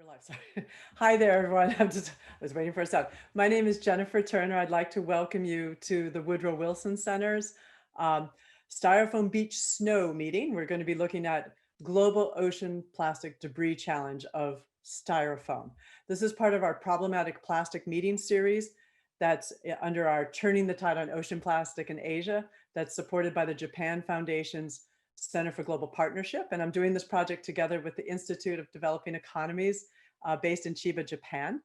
Live, sorry. Hi there, everyone. I was waiting for a sound. My name is Jennifer Turner. I'd like to welcome you to the Woodrow Wilson Center's um, Styrofoam Beach Snow meeting. We're going to be looking at Global Ocean Plastic Debris Challenge of Styrofoam. This is part of our problematic plastic meeting series that's under our Turning the Tide on Ocean Plastic in Asia, that's supported by the Japan Foundation's Center for Global Partnership. And I'm doing this project together with the Institute of Developing Economies based in Chiba, Japan,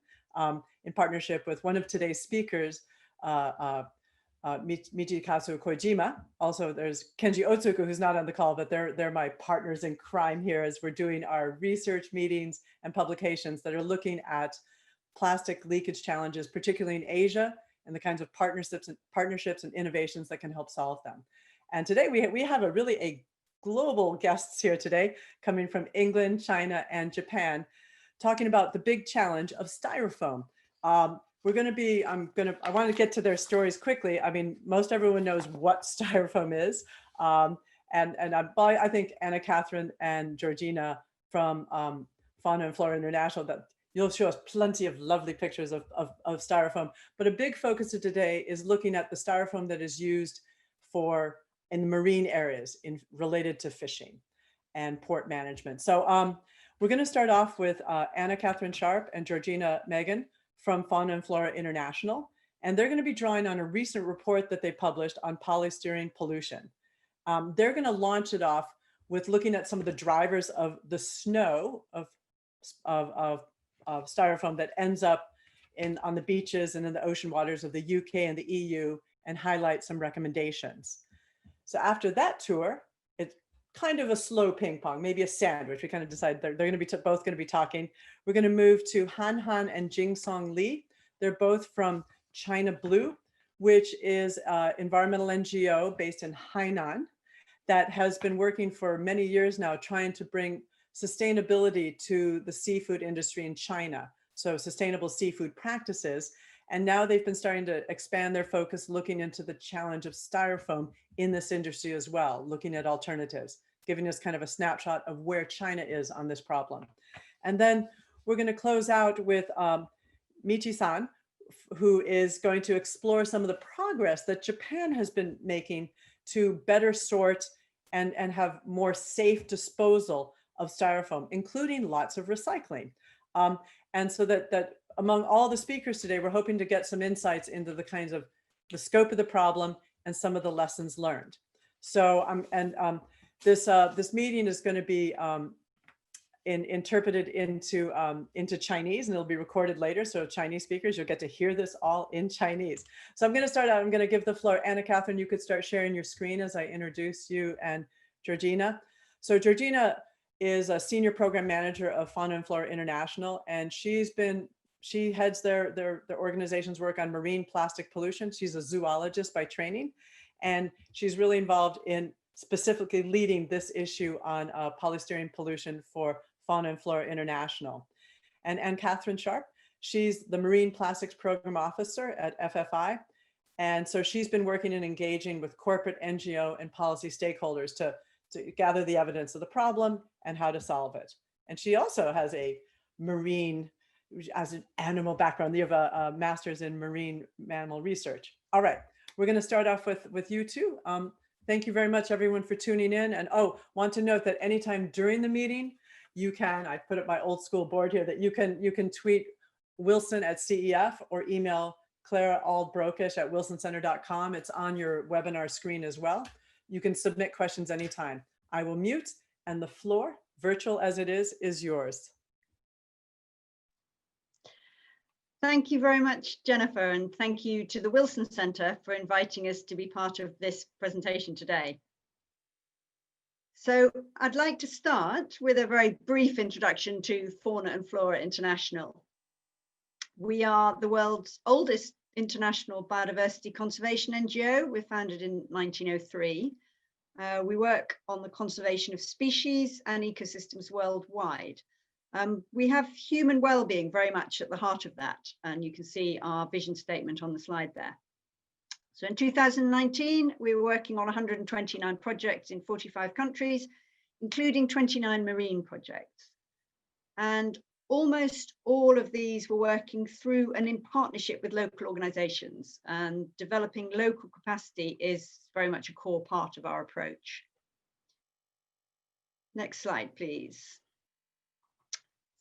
in partnership with one of today's speakers, Michikazu Kojima. Also, there's Kenji Otsuku, who's not on the call, but they're my partners in crime here as we're doing our research meetings and publications that are looking at plastic leakage challenges, particularly in Asia, and the kinds of partnerships and innovations that can help solve them. And today we have a global guests here today, coming from England, China, and Japan, talking about the big challenge of styrofoam. I want to get to their stories quickly. I mean, most everyone knows what styrofoam is. I think Annkathrin and Georgina from Fauna and Flora International, that you'll show us plenty of lovely pictures of styrofoam. But a big focus of today is looking at the styrofoam that is used in the marine areas related to fishing and port management. So we're going to start off with Annkathrin Sharp and Georgina Magin from Fauna and Flora International. And they're going to be drawing on a recent report that they published on polystyrene pollution. They're going to launch it off with looking at some of the drivers of the snow of styrofoam that ends up on the beaches and in the ocean waters of the UK and the EU, and highlight some recommendations. So after that tour, it's kind of a slow ping pong, maybe a sandwich. We kind of decided they're going to be both going to be talking. We're going to move to Han and Jinsong Li. They're both from China Blue, which is an environmental NGO based in Hainan that has been working for many years now, trying to bring sustainability to the seafood industry in China. So sustainable seafood practices. And now they've been starting to expand their focus, looking into the challenge of styrofoam in this industry as well, looking at alternatives, giving us kind of a snapshot of where China is on this problem. And then we're going to close out with Michi-san, who is going to explore some of the progress that Japan has been making to better sort and have more safe disposal of styrofoam, including lots of recycling. And so that among all the speakers today, we're hoping to get some insights into the kinds of the scope of the problem and some of the lessons learned. So this meeting is going to be interpreted into Chinese, and it'll be recorded later. So Chinese speakers, you'll get to hear this all in Chinese. So I'm going to start out. I'm going to give the floor. Annkathrin, you could start sharing your screen as I introduce you and Georgina. So Georgina is a senior program manager of Fauna and Flora International, and she heads their organization's work on marine plastic pollution. She's a zoologist by training, and she's really involved in specifically leading this issue on polystyrene pollution for Fauna and Flora International. And Annkathrin Sharp, she's the Marine Plastics Program Officer at FFI. And so she's been working and engaging with corporate, NGO, and policy stakeholders to gather the evidence of the problem and how to solve it. And she also has a marine, as an animal background. You have a master's in marine mammal research. All right, we're going to start off with you two. Thank you very much, everyone, for tuning in. And want to note that anytime during the meeting, you can, I put up my old school board here, that you can tweet Wilson at CEF or email Clara Aldbrokish at wilsoncenter.com. It's on your webinar screen as well. You can submit questions anytime. I will mute, and the floor, virtual as it is yours. Thank you very much, Jennifer, and thank you to the Wilson Center for inviting us to be part of this presentation today. So I'd like to start with a very brief introduction to Fauna and Flora International. We are the world's oldest international biodiversity conservation NGO. We're founded in 1903. We work on the conservation of species and ecosystems worldwide. We have human well-being very much at the heart of that, and you can see our vision statement on the slide there. So in 2019, we were working on 129 projects in 45 countries, including 29 marine projects. And almost all of these were working through and in partnership with local organizations, and developing local capacity is very much a core part of our approach. Next slide, please.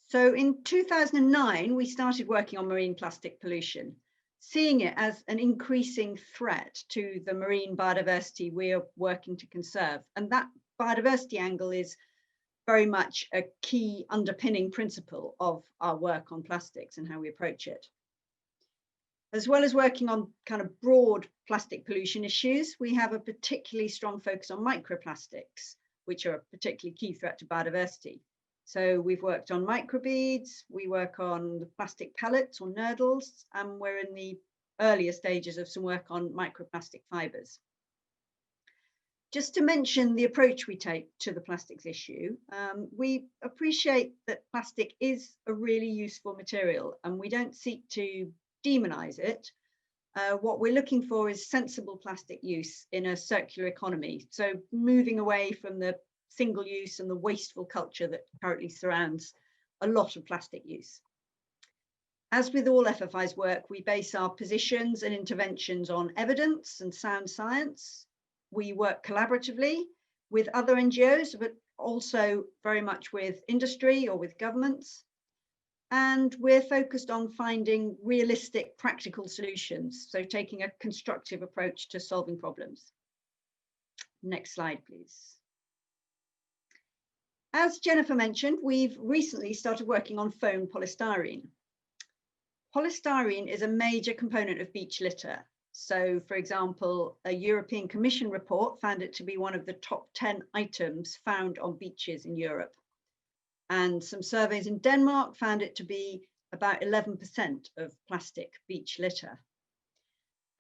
So in 2009, we started working on marine plastic pollution, seeing it as an increasing threat to the marine biodiversity we are working to conserve. And that biodiversity angle is very much a key underpinning principle of our work on plastics and how we approach it. As well as working on kind of broad plastic pollution issues, we have a particularly strong focus on microplastics, which are a particularly key threat to biodiversity. So we've worked on microbeads, we work on the plastic pellets or nurdles, and we're in the earlier stages of some work on microplastic fibers. Just to mention the approach we take to the plastics issue, we appreciate that plastic is a really useful material, and we don't seek to demonize it. What we're looking for is sensible plastic use in a circular economy. So moving away from the single use and the wasteful culture that currently surrounds a lot of plastic use. As with all FFI's work, we base our positions and interventions on evidence and sound science. We work collaboratively with other NGOs, but also very much with industry or with governments. And we're focused on finding realistic, practical solutions. So taking a constructive approach to solving problems. Next slide, please. As Jennifer mentioned, we've recently started working on foam polystyrene. Polystyrene is a major component of beach litter. So, for example, a European Commission report found it to be one of the top 10 items found on beaches in Europe. And some surveys in Denmark found it to be about 11% of plastic beach litter.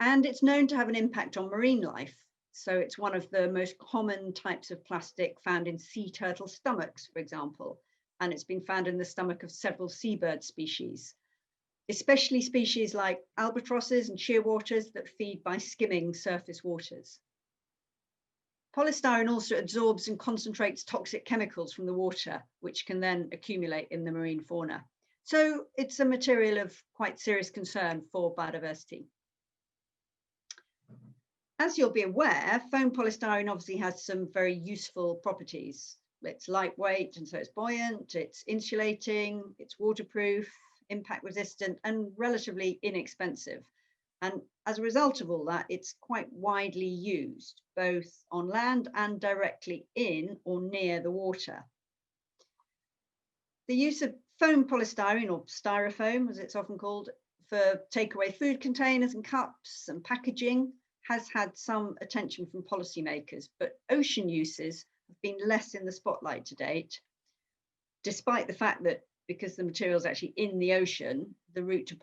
And it's known to have an impact on marine life. So it's one of the most common types of plastic found in sea turtle stomachs, for example. And it's been found in the stomach of several seabird species, especially species like albatrosses and shearwaters that feed by skimming surface waters. Polystyrene also absorbs and concentrates toxic chemicals from the water, which can then accumulate in the marine fauna. So it's a material of quite serious concern for biodiversity. As you'll be aware, foam polystyrene obviously has some very useful properties. It's lightweight, and so it's buoyant, it's insulating, it's waterproof, impact resistant, and relatively inexpensive. And as a result of all that, it's quite widely used, both on land and directly in or near the water. The use of foam polystyrene, or styrofoam as it's often called, for takeaway food containers and cups and packaging has had some attention from policymakers, but ocean uses have been less in the spotlight to date, despite the fact that because the material is actually in the ocean, the route to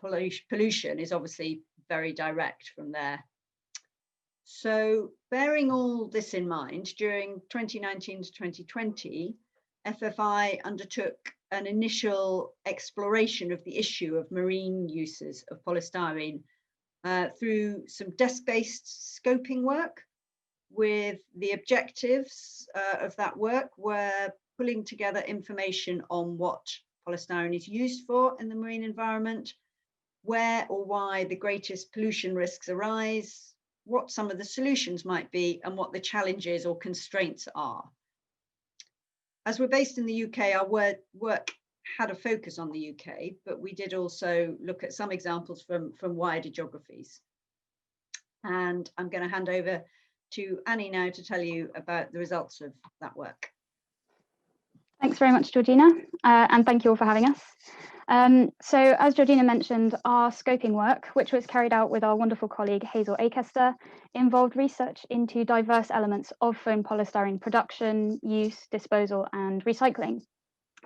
pollution is obviously very direct from there. So bearing all this in mind, during 2019 to 2020, FFI undertook an initial exploration of the issue of marine uses of polystyrene through some desk-based scoping work, with the objectives of that work were pulling together information on what polystyrene is used for in the marine environment, where or why the greatest pollution risks arise, what some of the solutions might be, and what the challenges or constraints are. As we're based in the UK, our work had a focus on the UK, but we did also look at some examples from wider geographies. And I'm going to hand over to Annie now to tell you about the results of that work. Thanks very much, Georgina, and thank you all for having us. So as Georgina mentioned, our scoping work, which was carried out with our wonderful colleague Hazel Akester, involved research into diverse elements of foam polystyrene production, use, disposal, and recycling.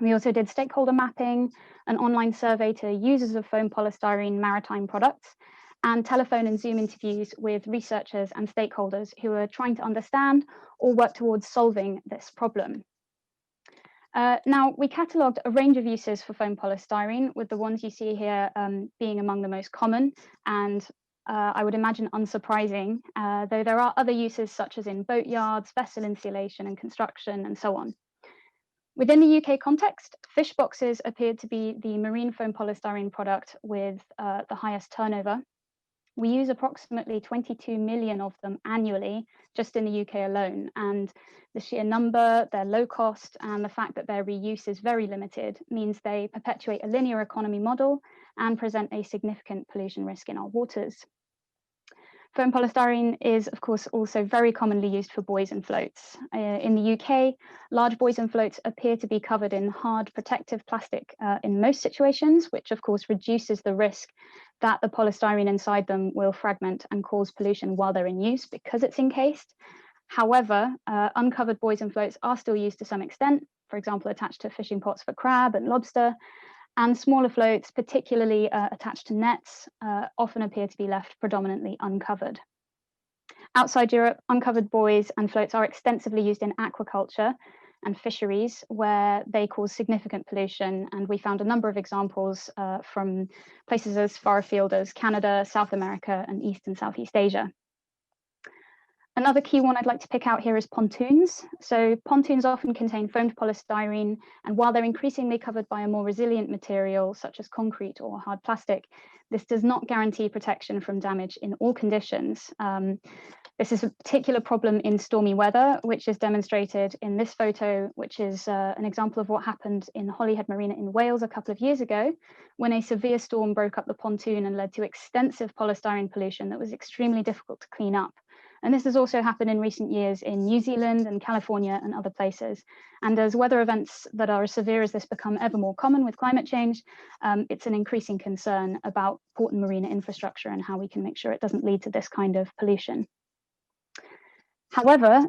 We also did stakeholder mapping, an online survey to users of foam polystyrene maritime products, and telephone and Zoom interviews with researchers and stakeholders who are trying to understand or work towards solving this problem. Now, we catalogued a range of uses for foam polystyrene, with the ones you see here being among the most common and I would imagine unsurprising, though there are other uses such as in boatyards, vessel insulation and construction and so on. Within the UK context, fish boxes appeared to be the marine foam polystyrene product with the highest turnover. We use approximately 22 million of them annually, just in the UK alone. And the sheer number, their low cost, and the fact that their reuse is very limited means they perpetuate a linear economy model and present a significant pollution risk in our waters. Foam polystyrene is, of course, also very commonly used for buoys and floats. In the UK, large buoys and floats appear to be covered in hard protective plastic in most situations, which of course reduces the risk that the polystyrene inside them will fragment and cause pollution while they're in use because it's encased. However, uncovered buoys and floats are still used to some extent, for example, attached to fishing pots for crab and lobster. And smaller floats, particularly attached to nets, often appear to be left predominantly uncovered. Outside Europe, uncovered buoys and floats are extensively used in aquaculture and fisheries, where they cause significant pollution. And we found a number of examples from places as far afield as Canada, South America, and East and Southeast Asia. Another key one I'd like to pick out here is pontoons. So pontoons often contain foamed polystyrene, and while they're increasingly covered by a more resilient material, such as concrete or hard plastic, this does not guarantee protection from damage in all conditions. This is a particular problem in stormy weather, which is demonstrated in this photo, which is an example of what happened in Holyhead Marina in Wales a couple of years ago, when a severe storm broke up the pontoon and led to extensive polystyrene pollution that was extremely difficult to clean up. And this has also happened in recent years in New Zealand and California and other places. And as weather events that are as severe as this become ever more common with climate change, it's an increasing concern about port and marina infrastructure and how we can make sure it doesn't lead to this kind of pollution. However,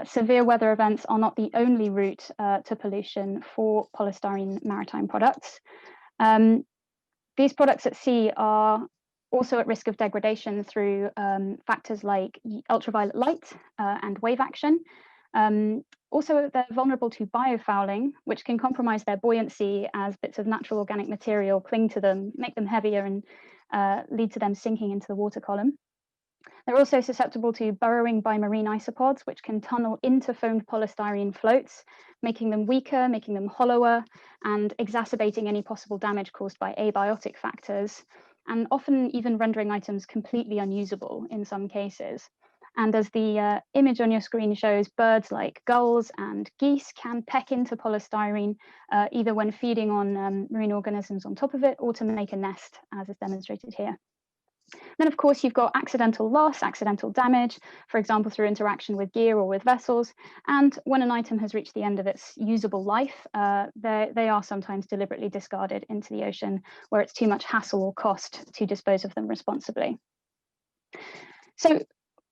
severe weather events are not the only route to pollution for polystyrene maritime products. These products at sea are also at risk of degradation through factors like ultraviolet light and wave action. Also, they're vulnerable to biofouling, which can compromise their buoyancy as bits of natural organic material cling to them, make them heavier, and lead to them sinking into the water column. They're also susceptible to burrowing by marine isopods, which can tunnel into foamed polystyrene floats, making them weaker, making them hollower, and exacerbating any possible damage caused by abiotic factors, and often even rendering items completely unusable in some cases. And as the image on your screen shows, birds like gulls and geese can peck into polystyrene, either when feeding on marine organisms on top of it or to make a nest, as is demonstrated here. Then, of course, you've got accidental loss, accidental damage, for example, through interaction with gear or with vessels. And when an item has reached the end of its usable life, they are sometimes deliberately discarded into the ocean where it's too much hassle or cost to dispose of them responsibly. So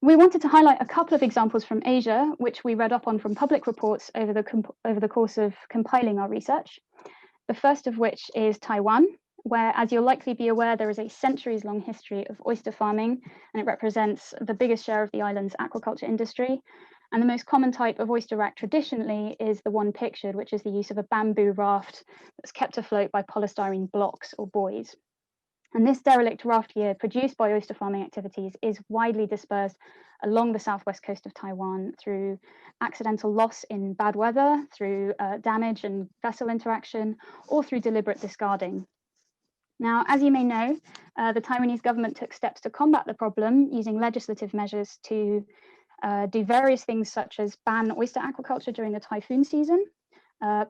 we wanted to highlight a couple of examples from Asia, which we read up on from public reports over the course of compiling our research. The first of which is Taiwan, where, as you'll likely be aware, there is a centuries-long history of oyster farming, and it represents the biggest share of the island's aquaculture industry. And the most common type of oyster rack traditionally is the one pictured, which is the use of a bamboo raft that's kept afloat by polystyrene blocks or buoys. And this derelict raft gear produced by oyster farming activities is widely dispersed along the southwest coast of Taiwan through accidental loss in bad weather, through damage and vessel interaction, or through deliberate discarding. Now, as you may know, the Taiwanese government took steps to combat the problem using legislative measures to do various things such as ban oyster aquaculture during the typhoon season,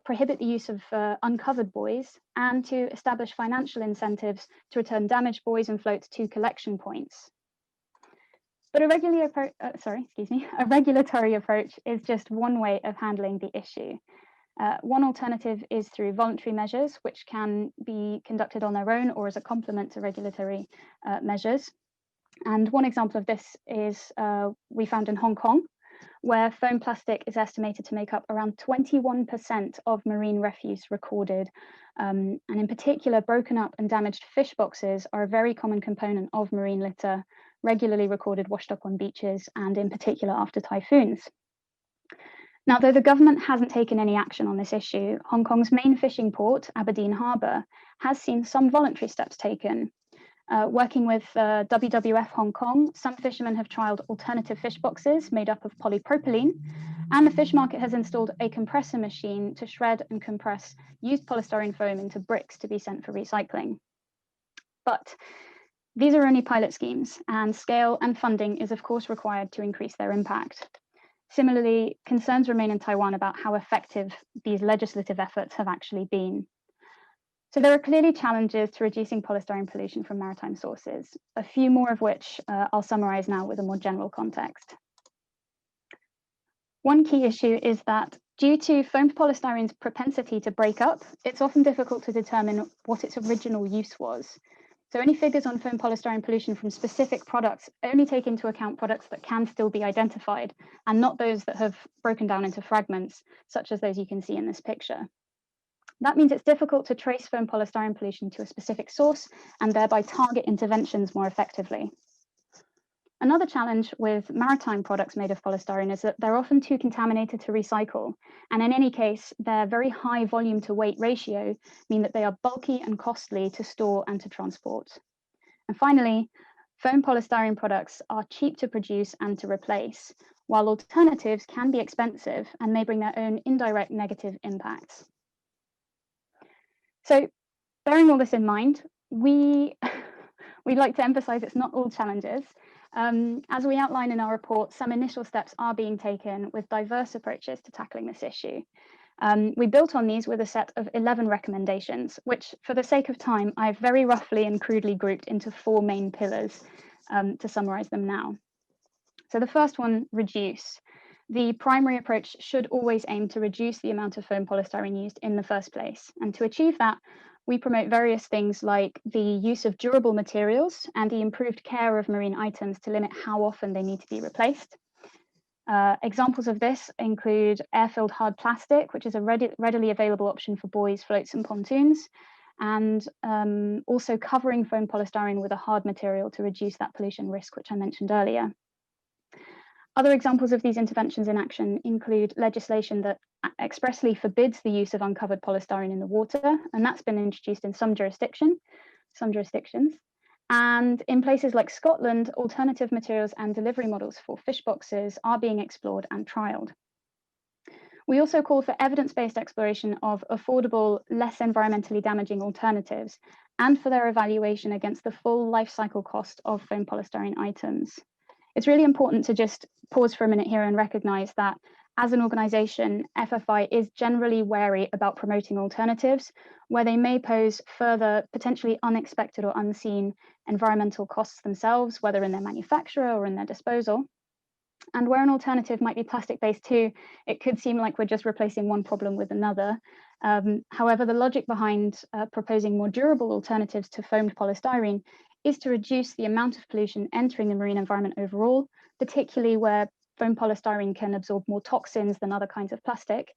prohibit the use of uncovered buoys, and to establish financial incentives to return damaged buoys and floats to collection points. But a regulatory approach is just one way of handling the issue. One alternative is through voluntary measures, which can be conducted on their own or as a complement to regulatory measures. And one example of this is we found in Hong Kong, where foam plastic is estimated to make up around 21% of marine refuse recorded. And in particular, broken up and damaged fish boxes are a very common component of marine litter, regularly recorded washed up on beaches, and in particular after typhoons. Now, though the government hasn't taken any action on this issue, Hong Kong's main fishing port, Aberdeen Harbour, has seen some voluntary steps taken. Working with WWF Hong Kong, some fishermen have trialed alternative fish boxes made up of polypropylene, and the fish market has installed a compressor machine to shred and compress used polystyrene foam into bricks to be sent for recycling. But these are only pilot schemes, and scale and funding is of course required to increase their impact. Similarly, concerns remain in Taiwan about how effective these legislative efforts have actually been. So there are clearly challenges to reducing polystyrene pollution from maritime sources, a few more of which I'll summarize now with a more general context. One key issue is that due to foamed polystyrene's propensity to break up, it's often difficult to determine what its original use was. So any figures on foam polystyrene pollution from specific products only take into account products that can still be identified and not those that have broken down into fragments, such as those you can see in this picture. That means it's difficult to trace foam polystyrene pollution to a specific source and thereby target interventions more effectively. Another challenge with maritime products made of polystyrene is that they're often too contaminated to recycle. And in any case, their very high volume to weight ratio mean that they are bulky and costly to store and to transport. And finally, foam polystyrene products are cheap to produce and to replace, while alternatives can be expensive and may bring their own indirect negative impacts. So bearing all this in mind, we'd like to emphasize it's not all challenges. As we outline in our report, some initial steps are being taken with diverse approaches to tackling this issue. We built on these with a set of 11 recommendations, which for the sake of time, I've very roughly and crudely grouped into 4 main pillars to summarize them now. So the first one, reduce. The primary approach should always aim to reduce the amount of foam polystyrene used in the first place. And to achieve that, we promote various things like the use of durable materials and the improved care of marine items to limit how often they need to be replaced. Examples of this include air-filled hard plastic, which is a readily available option for buoys, floats, and pontoons, and also covering foam polystyrene with a hard material to reduce that pollution risk, which I mentioned earlier. Other examples of these interventions in action include legislation that expressly forbids the use of uncovered polystyrene in the water, and that's been introduced in some jurisdictions. And in places like Scotland, alternative materials and delivery models for fish boxes are being explored and trialled. We also call for evidence-based exploration of affordable, less environmentally damaging alternatives, and for their evaluation against the full life cycle cost of foam polystyrene items. It's really important to just pause for a minute here and recognize that as an organization, FFI is generally wary about promoting alternatives where they may pose further potentially unexpected or unseen environmental costs themselves, whether in their manufacture or in their disposal. And where an alternative might be plastic-based too, it could seem like we're just replacing one problem with another. However, the logic behind proposing more durable alternatives to foamed polystyrene is to reduce the amount of pollution entering the marine environment overall, particularly where foam polystyrene can absorb more toxins than other kinds of plastic,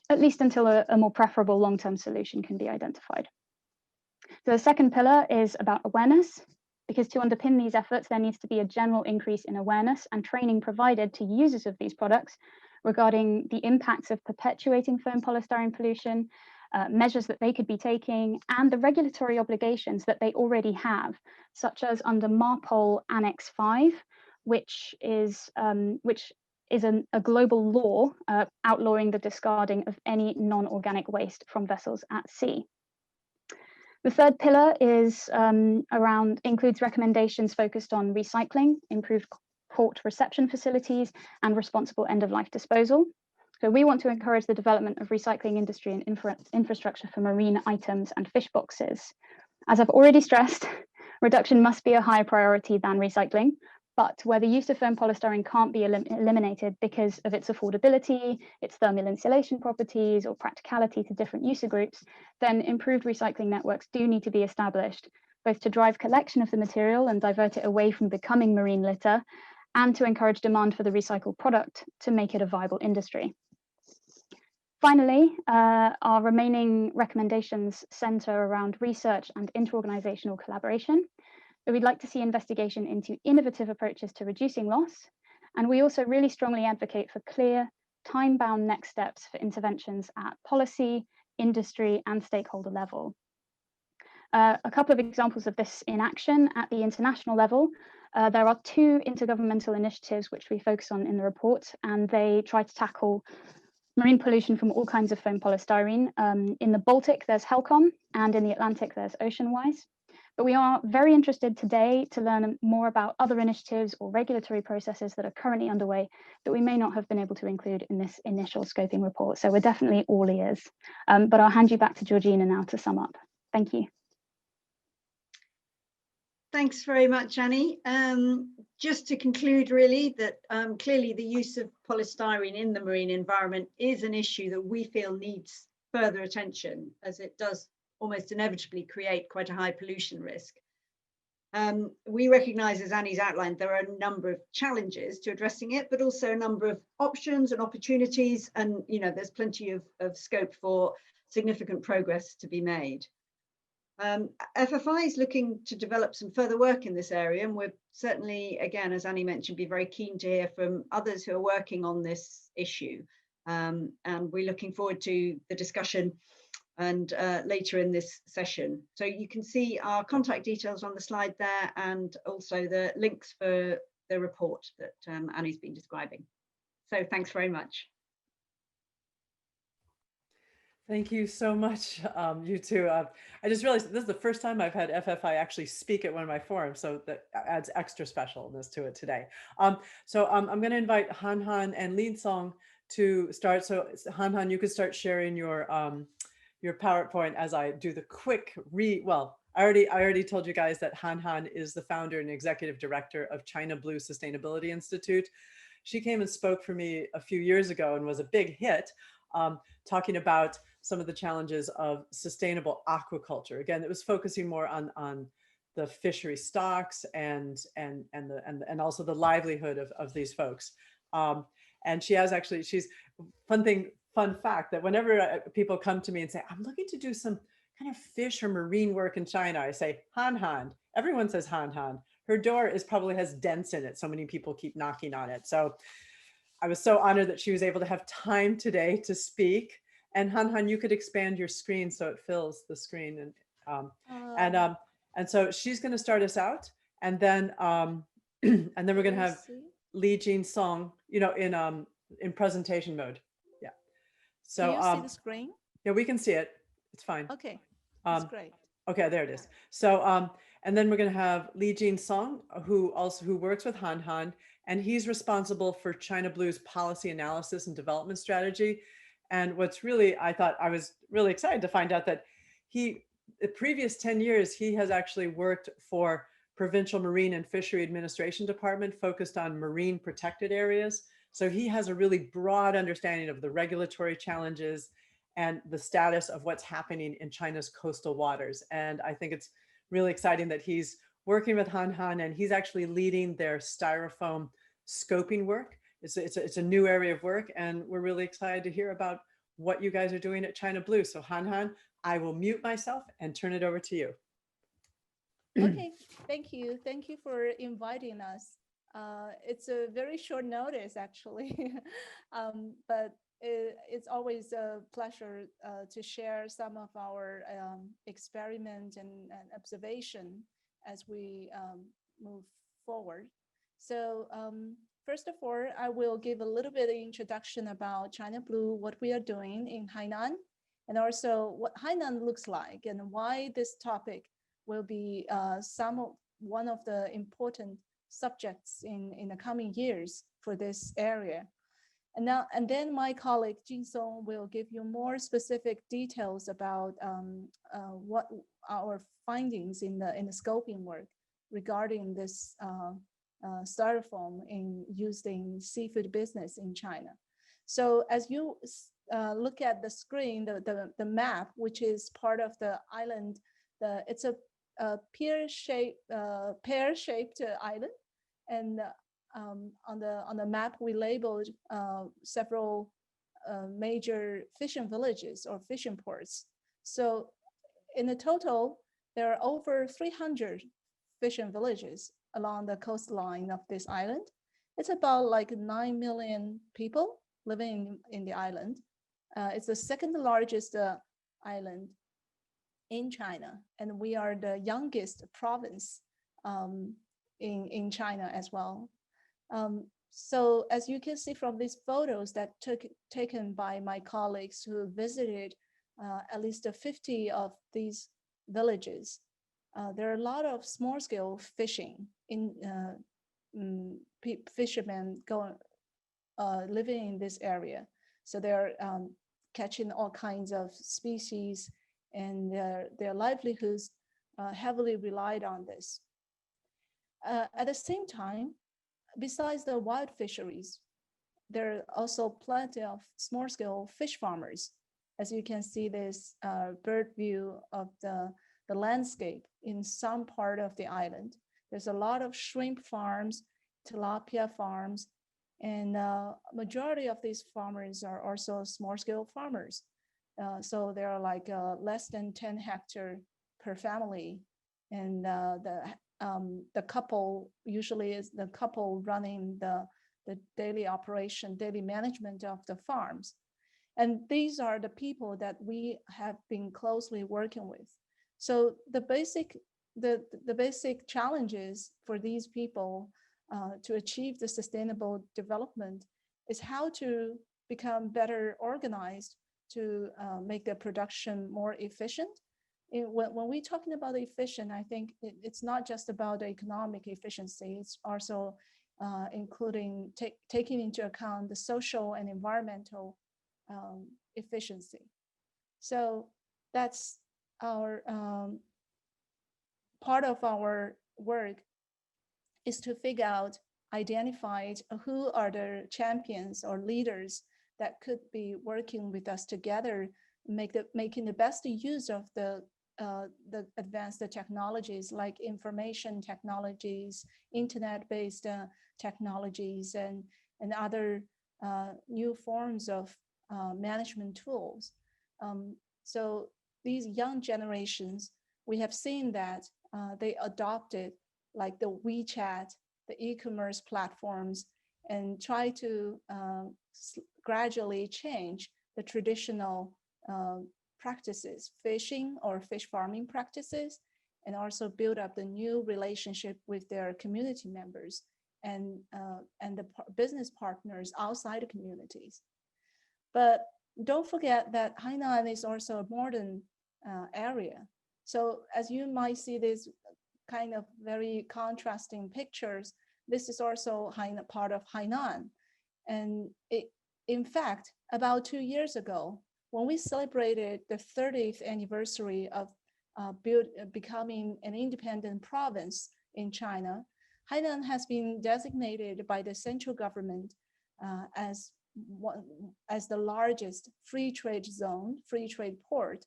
at least until a more preferable long-term solution can be identified. So the second pillar is about awareness, because to underpin these efforts, there needs to be a general increase in awareness and training provided to users of these products regarding the impacts of perpetuating foam polystyrene pollution, measures that they could be taking, and the regulatory obligations that they already have, such as under MARPOL Annex 5, which is a global law outlawing the discarding of any non-organic waste from vessels at sea. The third pillar is includes recommendations focused on recycling, improved port reception facilities, and responsible end-of-life disposal. So we want to encourage the development of recycling industry and infrastructure for marine items and fish boxes. As I've already stressed, reduction must be a higher priority than recycling, but where the use of foam polystyrene can't be eliminated because of its affordability, its thermal insulation properties, or practicality to different user groups, then improved recycling networks do need to be established, both to drive collection of the material and divert it away from becoming marine litter, and to encourage demand for the recycled product to make it a viable industry. Finally, our remaining recommendations center around research and interorganizational collaboration. So we'd like to see investigation into innovative approaches to reducing loss. And we also really strongly advocate for clear, time-bound next steps for interventions at policy, industry, and stakeholder level. A couple of examples of this in action at the international level. There are 2 intergovernmental initiatives which we focus on in the report, and they try to tackle marine pollution from all kinds of foam polystyrene. In the Baltic, there's HELCOM, and in the Atlantic, there's OceanWise. But we are very interested today to learn more about other initiatives or regulatory processes that are currently underway that we may not have been able to include in this initial scoping report. So we're definitely all ears. But I'll hand you back to Georgina now to sum up. Thank you. Thanks very much, Annie. Just to conclude, really, that clearly the use of polystyrene in the marine environment is an issue that we feel needs further attention, as it does almost inevitably create quite a high pollution risk. We recognise, as Annie's outlined, there are a number of challenges to addressing it, but also a number of options and opportunities, and there's plenty of scope for significant progress to be made. FFI is looking to develop some further work in this area, and we're certainly, again, as Annie mentioned, be very keen to hear from others who are working on this issue. And we're looking forward to the discussion and later in this session. So you can see our contact details on the slide there, and also the links for the report that Annie's been describing. So thanks very much. Thank you so much, you two. I just realized this is the first time I've had FFI actually speak at one of my forums, so that adds extra specialness to it today. So I'm going to invite Han and Jinsong to start. So Han, you could start sharing your PowerPoint as I do the quick well, I already told you guys that Han is the founder and executive director of China Blue Sustainability Institute. She came and spoke for me a few years ago and was a big hit, talking about some of the challenges of sustainable aquaculture. Again, it was focusing more on the fishery stocks and also the livelihood of these folks. And she has actually, fun fact that whenever people come to me and say, I'm looking to do some kind of fish or marine work in China, I say, Han. Everyone says Han. Her door probably has dents in it. So many people keep knocking on it. So I was so honored that she was able to have time today to speak. And Han, you could expand your screen so it fills the screen. And so she's going to start us out, and then we're going to have Li Jinsong, in presentation mode. Yeah. So can you see the screen? Yeah, we can see it. It's fine. Okay, that's great. Okay, there it is. So and then we're going to have Li Jinsong, who works with Han, and he's responsible for China Blue's policy analysis and development strategy. And what's really, I was really excited to find out that the previous 10 years, he has actually worked for Provincial Marine and Fishery Administration Department, focused on marine protected areas. So he has a really broad understanding of the regulatory challenges and the status of what's happening in China's coastal waters. And I think it's really exciting that he's working with Han, and he's actually leading their styrofoam scoping work. It's a new area of work, and we're really excited to hear about what you guys are doing at China Blue. So Han, I will mute myself and turn it over to you. Okay, thank you. Thank you for inviting us. It's a very short notice, actually, but it's always a pleasure to share some of our experiment and observation as we move forward. So first of all, I will give a little bit of introduction about China Blue, what we are doing in Hainan, and also what Hainan looks like, and why this topic will be one of the important subjects in the coming years for this area. And then my colleague Jinsong will give you more specific details about what our findings in the scoping work regarding this styrofoam used in seafood business in China. So as you look at the screen, the map, which is part of the island, it's a pear-shaped island, and on the map we labeled several major fishing villages or fishing ports. So in the total, there are over 300 fishing villages along the coastline of this island. It's about like 9 million people living in the island. It's the second largest island in China, and we are the youngest province in China as well. So as you can see from these photos that taken by my colleagues who visited at least 50 of these villages, there are a lot of small-scale fishing in fishermen living in this area. So they're catching all kinds of species, and their livelihoods heavily relied on this. At the same time, besides the wild fisheries, there are also plenty of small-scale fish farmers. As you can see this bird view of the landscape in some part of the island. There's a lot of shrimp farms, tilapia farms, and majority of these farmers are also small-scale farmers. So they're like less than 10 hectares per family, and the couple usually is the couple running the daily operation, daily management of the farms. And these are the people that we have been closely working with. So the basic challenges for these people to achieve the sustainable development is how to become better organized to make the production more efficient. When we're talking about efficient, I think it's not just about the economic efficiency, it's also including taking into account the social and environmental efficiency. So that's our part of our work is to figure out, identify who are the champions or leaders that could be working with us together, making the best use of the advanced technologies like information technologies, internet-based technologies, and other new forms of management tools. So these young generations, we have seen that they adopted like the WeChat, the e-commerce platforms, and try to gradually change the traditional practices, fishing or fish farming practices, and also build up the new relationship with their community members and the business partners outside the communities. But don't forget that Hainan is also a modern area. So as you might see these kind of very contrasting pictures, this is also part of Hainan. And in fact, about 2 years ago, when we celebrated the 30th anniversary of becoming an independent province in China, Hainan has been designated by the central government as the largest free trade zone, free trade port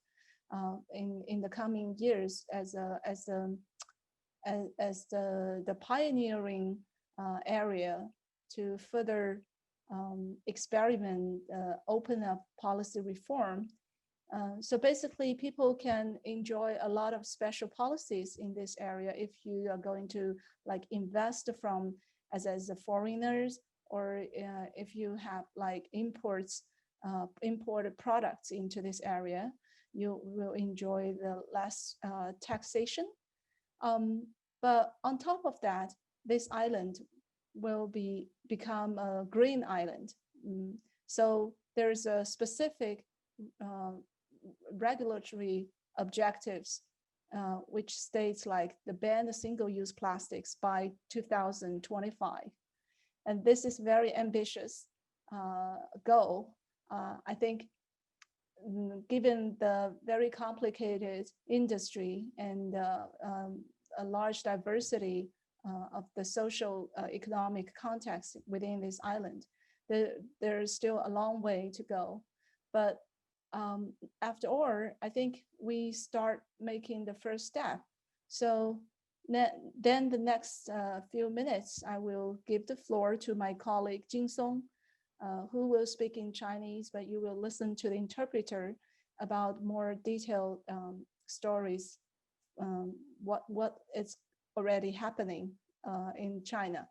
in the coming years as the pioneering area to further experiment, open up policy reform. So basically, people can enjoy a lot of special policies in this area if you are going to like invest from as foreigners, or if you have like imported products into this area, you will enjoy the less taxation. But on top of that, this island will become a green island. So there's a specific regulatory objectives which states like the ban of single-use plastics by 2025. And this is very ambitious goal. I think given the very complicated industry and a large diversity of the social economic context within this island, there's still a long way to go. But after all, I think we start making the first step. So then the next few minutes, I will give the floor to my colleague Jinsong, who will speak in Chinese, but you will listen to the interpreter about more detailed stories, what is already happening in China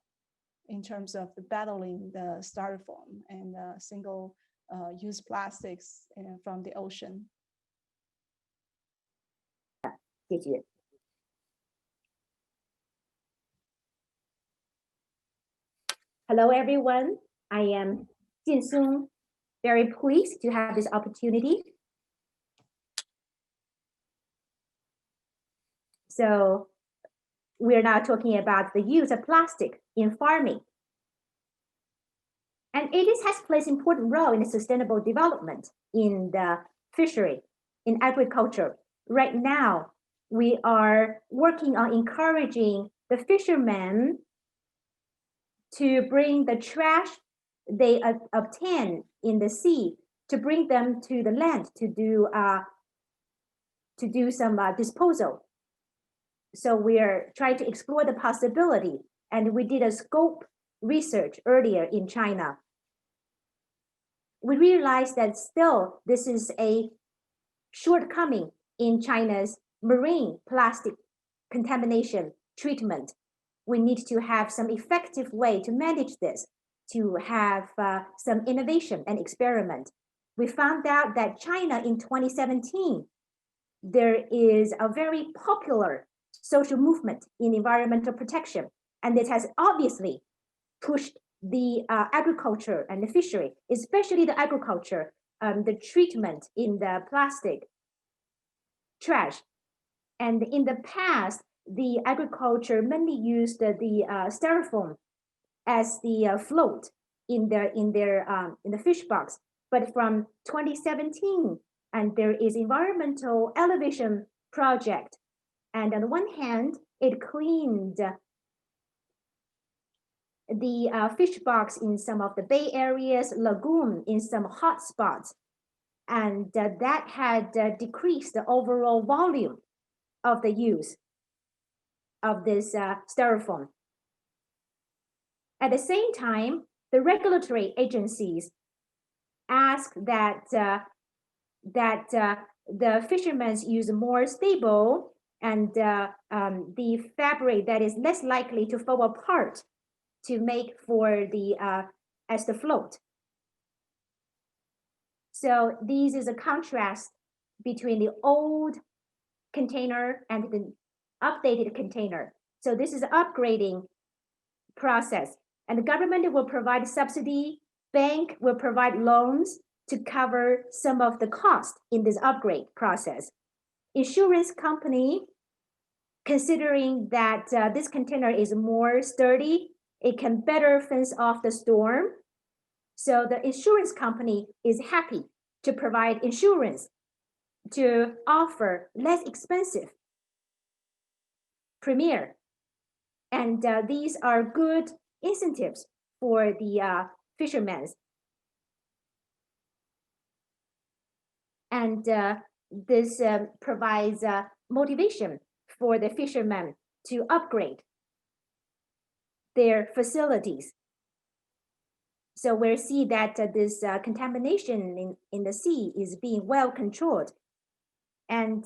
in terms of the battling the styrofoam and single-use plastics from the ocean. 谢谢。Hello, everyone. I am Jinsong. Very pleased to have this opportunity. So we're now talking about the use of plastic in farming. And it has played an important role in the sustainable development in the fishery, in agriculture. Right now, we are working on encouraging the fishermen to bring the trash they obtain in the sea, to bring them to the land to do some disposal. So we are trying to explore the possibility, and we did a scope research earlier in China. We realized that still this is a shortcoming in China's marine plastic contamination treatment. We need to have some effective way to manage this, to have some innovation and experiment. We found out that China in 2017, there is a very popular social movement in environmental protection, and it has obviously pushed the agriculture and the fishery, especially the agriculture, the treatment in the plastic trash. And in the past, the agriculture mainly used the styrofoam as the float in the fish box. But from 2017, and there is environmental elevation project, and on the one hand, it cleaned the fish box in some of the bay areas, lagoon in some hot spots, and that had decreased the overall volume of the use of this styrofoam. At the same time, the regulatory agencies ask that the fishermen use more stable and the fabric that is less likely to fall apart to make for the as the float. So this is a contrast between the old container and the updated container. So this is an upgrading process, and the government will provide subsidy, bank will provide loans to cover some of the cost in this upgrade process. Insurance company, considering that this container is more sturdy, it can better fence off the storm. So the insurance company is happy to provide insurance to offer less expensive premium. And these are good incentives for the fishermen. And this provides motivation for the fishermen to upgrade their facilities. So we see that this contamination in the sea is being well controlled. And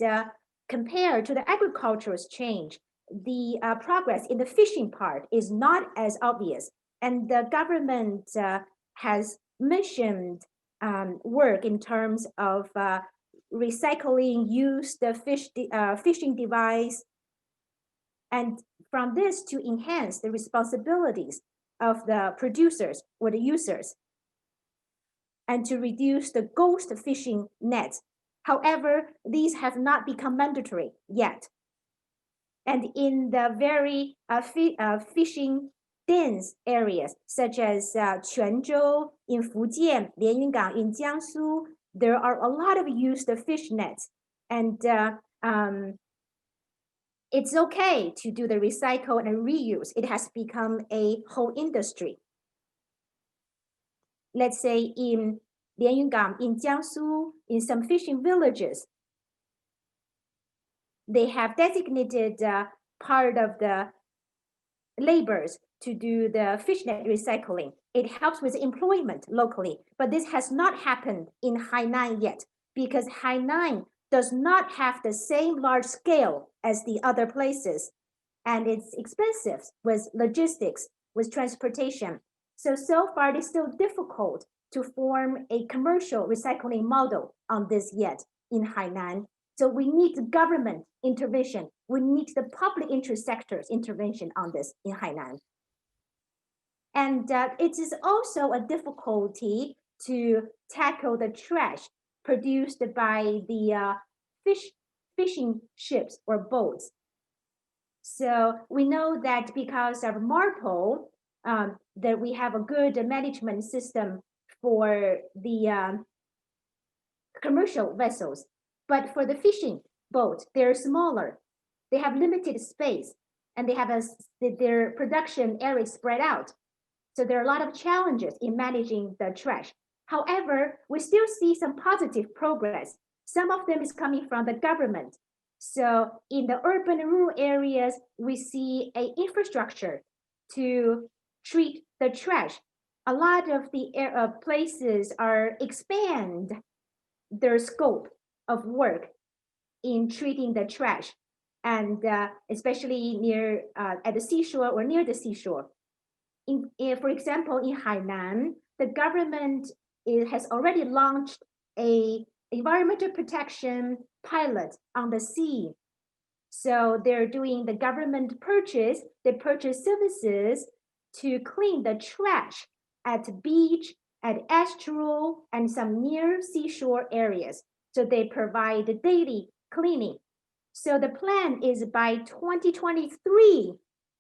compared to the agricultural change, the progress in the fishing part is not as obvious. And the government has mentioned work in terms of recycling used fishing device, and from this to enhance the responsibilities of the producers or the users, and to reduce the ghost fishing nets. However, these have not become mandatory yet. And in the very fishing dense areas, such as Quanzhou in Fujian, Lianyungang in Jiangsu, there are a lot of used fish nets. And it's okay to do the recycle and reuse. It has become a whole industry. Let's say in Lianyungang, in Jiangsu, in some fishing villages, they have designated part of the laborers to do the fish net recycling. It helps with employment locally, but this has not happened in Hainan yet, because Hainan does not have the same large scale as the other places, and it's expensive with logistics, with transportation. So far it's still difficult to form a commercial recycling model on this yet in Hainan. So we need the government intervention. We need the public interest sector's intervention on this in Hainan. And it is also a difficulty to tackle the trash produced by the fishing ships or boats. So we know that because of MARPOL, that we have a good management system for the commercial vessels. But for the fishing boats, they're smaller. They have limited space and they have their production area spread out. So there are a lot of challenges in managing the trash. However, we still see some positive progress. Some of them is coming from the government. So in the urban and rural areas, we see an infrastructure to treat the trash. A lot of the places are expand their scope of work in treating the trash, and especially near at the seashore or near the seashore. For example, in Hainan, the government has already launched a environmental protection pilot on the sea. So they're doing the government purchase, they purchase services to clean the trash at beach, at estuary, and some near seashore areas. So they provide daily cleaning. So the plan is by 2023,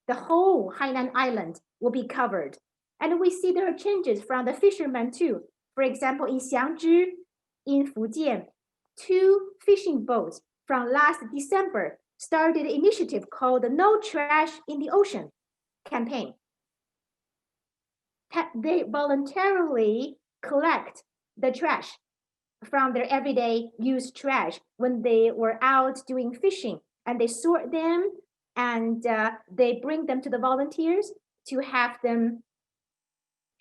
the whole Hainan Island will be covered. And we see there are changes from the fishermen too. For example, in Xiangzhi, in Fujian, 2 fishing boats from last December started an initiative called the No Trash in the Ocean campaign. They voluntarily collect the trash from their everyday use trash when they were out doing fishing, and they sort them and they bring them to the volunteers to have them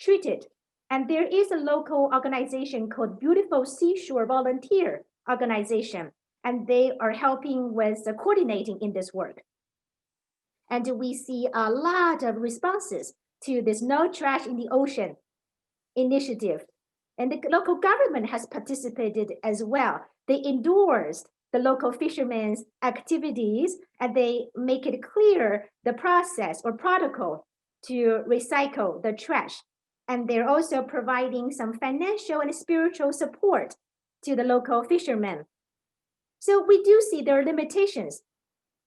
treated. And there is a local organization called Beautiful Seashore Volunteer Organization, and they are helping with coordinating in this work. And we see a lot of responses to this No Trash in the Ocean initiative. And the local government has participated as well. They endorsed the local fishermen's activities, and they make it clear the process or protocol to recycle the trash. And they're also providing some financial and spiritual support to the local fishermen. So we do see there are limitations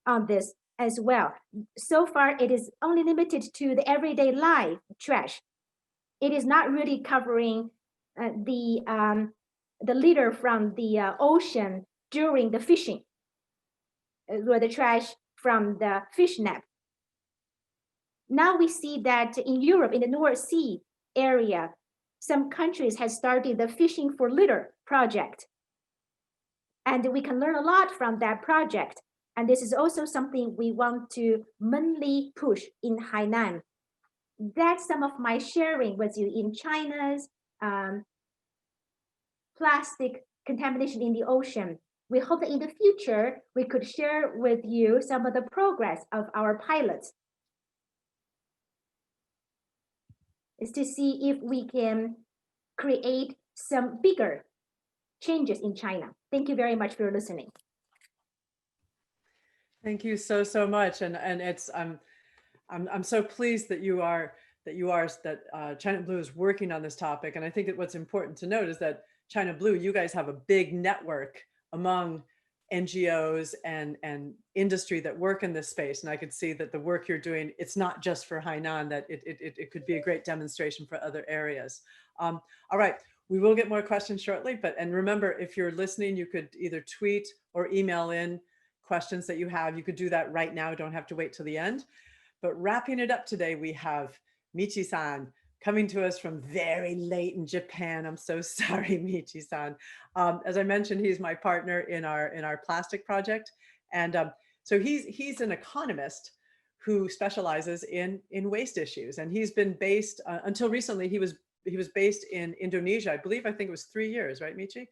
on this as well. So far, it is only limited to the everyday life trash. It is not really covering the litter from the ocean during the fishing, or the trash from the fish net. Now we see that in Europe, in the North Sea area, some countries have started the Fishing for Litter project. And we can learn a lot from that project. And this is also something we want to mainly push in Hainan. That's some of my sharing with you in China's plastic contamination in the ocean. We hope that in the future, we could share with you some of the progress of our pilots, is to see if we can create some bigger changes in China. Thank you very much for listening. Thank you so much, and it's I'm so pleased that China Blue is working on this topic. And I think that what's important to note is that China Blue, you guys have a big network among NGOs and industry that work in this space. And I could see that the work you're doing, it's not just for Hainan, that it could be a great demonstration for other areas. All right, we will get more questions shortly, and remember, if you're listening, you could either tweet or email in questions that you have. You could do that right now, don't have to wait till the end. But wrapping it up today, we have Michi-san coming to us from very late in Japan. I'm so sorry, Michi-san. As I mentioned, he's my partner in our plastic project. And so he's an economist who specializes in waste issues. And he's been based, until recently, he was based in Indonesia. I think it was 3 years, right, Michi?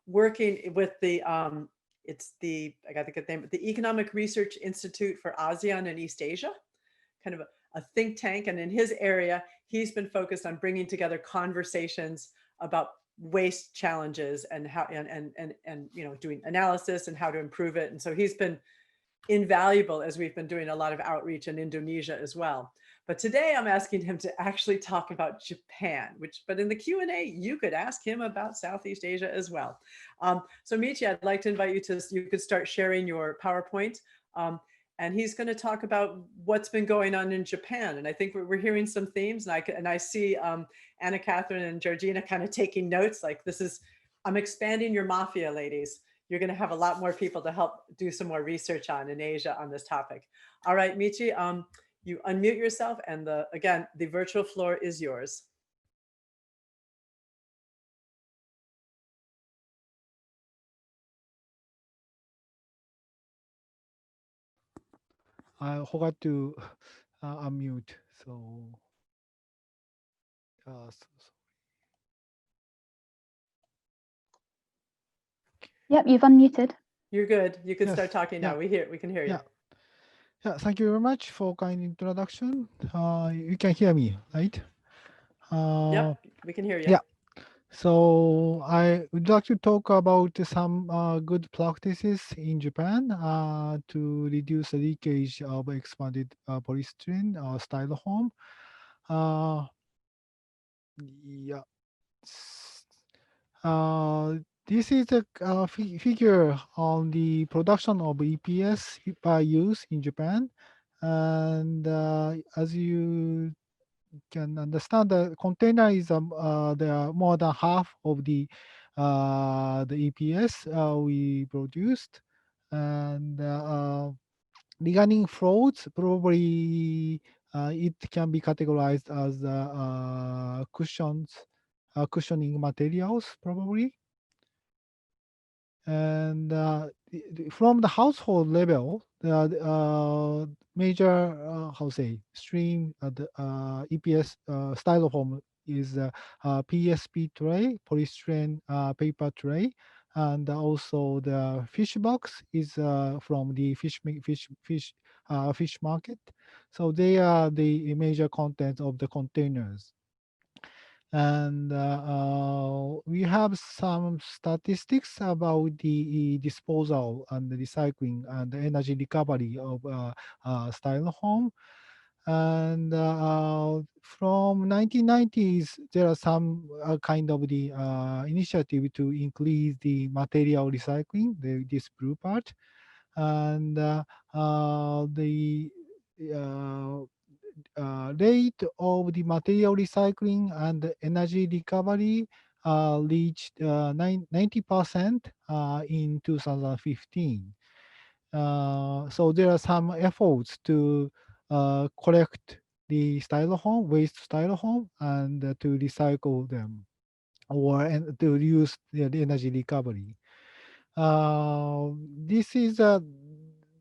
Working with the, I got to get the name, the Economic Research Institute for ASEAN and East Asia, kind of a think tank. And in his area, he's been focused on bringing together conversations about waste challenges and how and you know, doing analysis and how to improve it. And so he's been invaluable as we've been doing a lot of outreach in Indonesia as well. But today I'm asking him to actually talk about Japan, but in the Q&A, you could ask him about Southeast Asia as well. So Michi, I'd like to invite you could start sharing your PowerPoint. And he's going to talk about what's been going on in Japan. And I think we're hearing some themes, and I see Annkathrin and Georgina kind of taking notes, like I'm expanding your mafia, ladies. You're going to have a lot more people to help do some more research on in Asia on this topic. All right, Michi, you unmute yourself, and again, the virtual floor is yours. I forgot to unmute, so. Yep, you've unmuted. You're good. You can Yes. start talking now. We can hear you. Yeah, thank you very much for kind introduction. You can hear me, right? Yep, we can hear you. Yeah. So I would like to talk about some good practices in Japan to reduce the leakage of expanded polystyrene or styrofoam. Yeah. This is a figure on the production of EPS by use in Japan. And as you can understand, the container is there are more than half of the EPS we produced. And regarding floats, probably it can be categorized as cushioning materials, probably. And from the household level, the major stream the EPS styrofoam is PSP tray, polystyrene paper tray, and also the fish box is from the fish market. So they are the major contents of the containers. And we have some statistics about the disposal and the recycling and the energy recovery of styrofoam. And from 1990s, there are some kind of the initiative to increase the material recycling, this blue part. And the rate of the material recycling and energy recovery reached 90% in 2015. So there are some efforts to collect the styrofoam, waste styrofoam, and to recycle them or to use the energy recovery. This is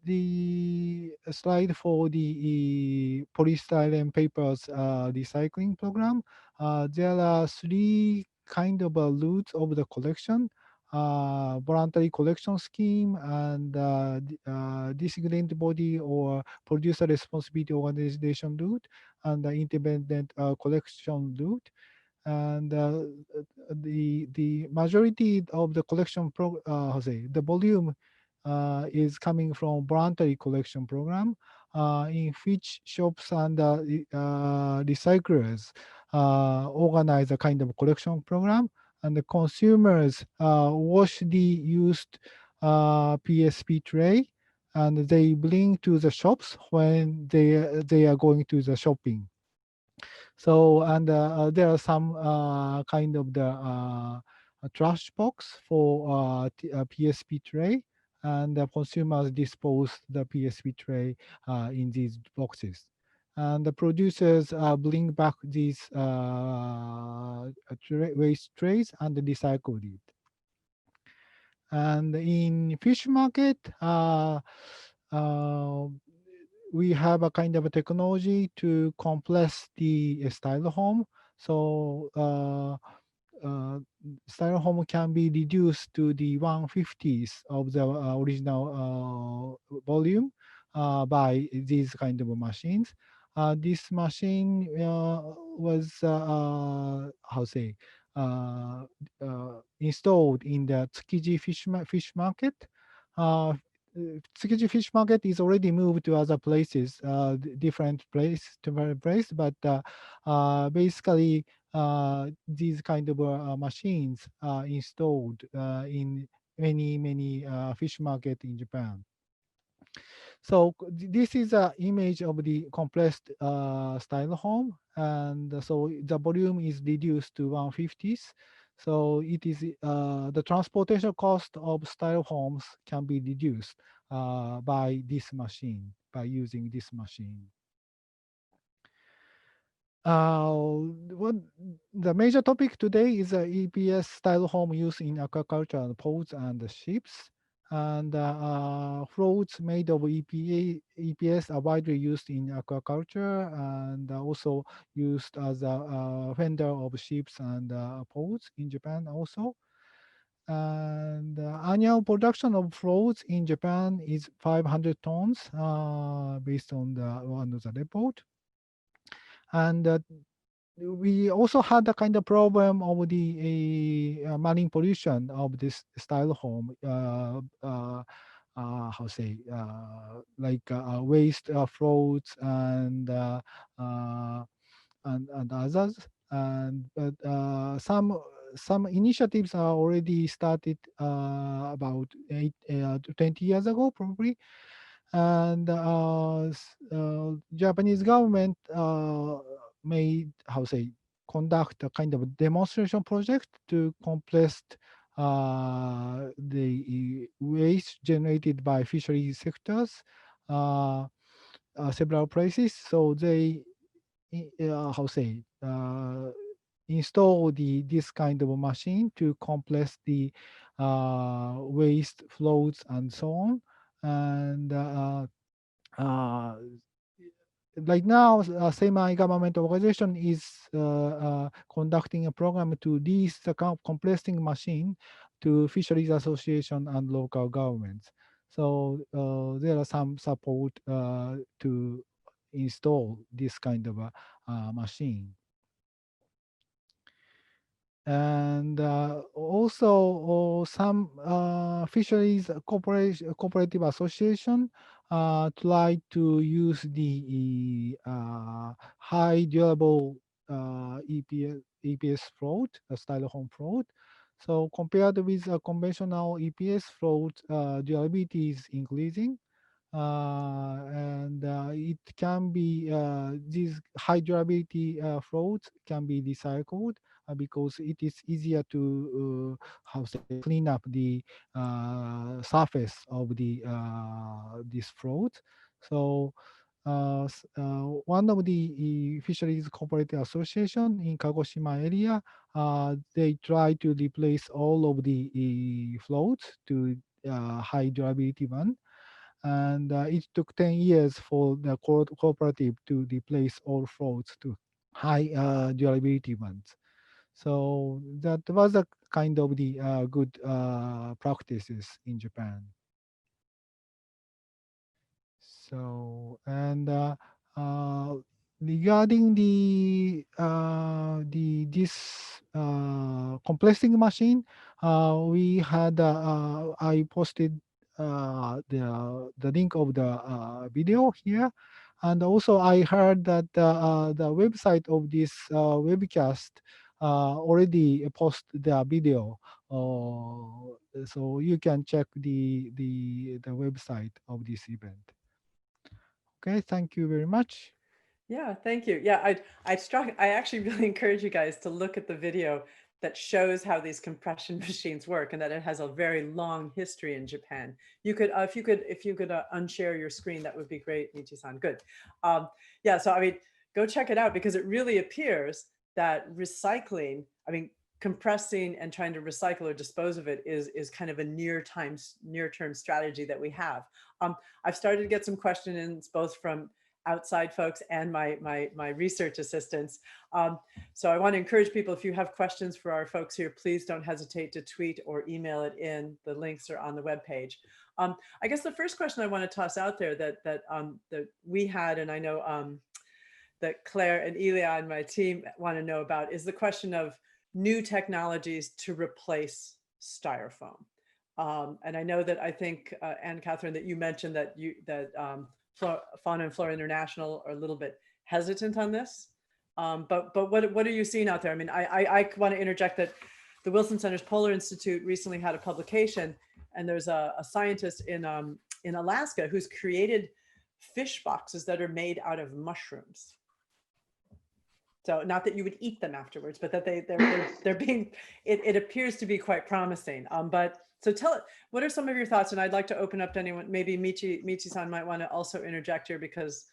the slide for the polystyrene papers recycling program. There are three kind of routes of the collection: voluntary collection scheme, and designated body or producer responsibility organization route, and the independent collection route. And the majority of the collection the volume is coming from voluntary collection program, in which shops and recyclers organize a kind of collection program, and the consumers wash the used PSP tray, and they bring to the shops when they are going to the shopping. So, and there are some kind of the a trash box for PSP tray, and the consumers dispose the PSP tray in these boxes. And the producers bring back these waste trays and recycle it. And in fish market, we have a kind of a technology to compress the styrofoam. So styrofoam can be reduced to the 1/50th of the original volume by these kind of machines. This machine was installed in the Tsukiji fish market. Tsukiji fish market is already moved to other places, different place, but basically these kind of machines are installed in many fish market in Japan. So this is an image of the compressed styrofoam, and so the volume is reduced to 1/50th. So it is the transportation cost of styrofoams can be reduced by this machine, by using this machine. What the major topic today is EPS styrofoam use in aquaculture and ponds and ships. And floats made of EPS are widely used in aquaculture and also used as a fender of ships and ponds in Japan also. And annual production of floats in Japan is 500 tons based on one of the report. And we also had a kind of problem of the marine pollution of this styrofoam. How say like waste floats and others. And but some initiatives are already started about 20 years ago, probably. And Japanese government made, how say, conduct a kind of demonstration project to compress the waste generated by fishery sectors several places. So they, how say, install this kind of a machine to compress the waste floats and so on. And right now, semi-government organization is conducting a program to lease the compressing machine to fisheries association and local governments. So there are some support to install this kind of a machine. And also some fisheries cooperative association try to use the high durable EPS float, a styrofoam float. So compared with a conventional EPS float, durability is increasing. And it can be these high durability floats can be recycled because it is easier to how say clean up the surface of the this float. So one of the fisheries cooperative association in Kagoshima area, they try to replace all of the floats to high durability one. And it took 10 years for the cooperative to replace all floats to high durability ones. So that was a kind of the good practices in Japan. So, and regarding this compressing machine, we had I posted the link of the video here, and also I heard that the website of this webcast already post the video. So you can check the website of this event. Okay, thank you very much. Yeah, thank you. Yeah, I actually really encourage you guys to look at the video that shows how these compression machines work and that it has a very long history in Japan. You could, if you could unshare your screen, that would be great, Michi-san. Good. Yeah, so I mean, go check it out because it really appears that recycling, I mean, compressing and trying to recycle or dispose of it is kind of a near-term strategy that we have. I've started to get some questions both from outside folks and my research assistants. So I want to encourage people, if you have questions for our folks here, please don't hesitate to tweet or email it in. The links are on the webpage. I guess the first question I want to toss out there that we had, and I know that Claire and Ilya and my team want to know about, is the question of new technologies to replace styrofoam. And I know that I think, Annkathrin, that you mentioned that Fauna and Flora International are a little bit hesitant on this. But what are you seeing out there? I mean, I want to interject that the Wilson Center's Polar Institute recently had a publication, and there's a scientist in Alaska who's created fish boxes that are made out of mushrooms. So not that you would eat them afterwards, but that they're being, it appears to be quite promising. But so what are some of your thoughts? And I'd like to open up to anyone, maybe Michi-san might want to also interject here, because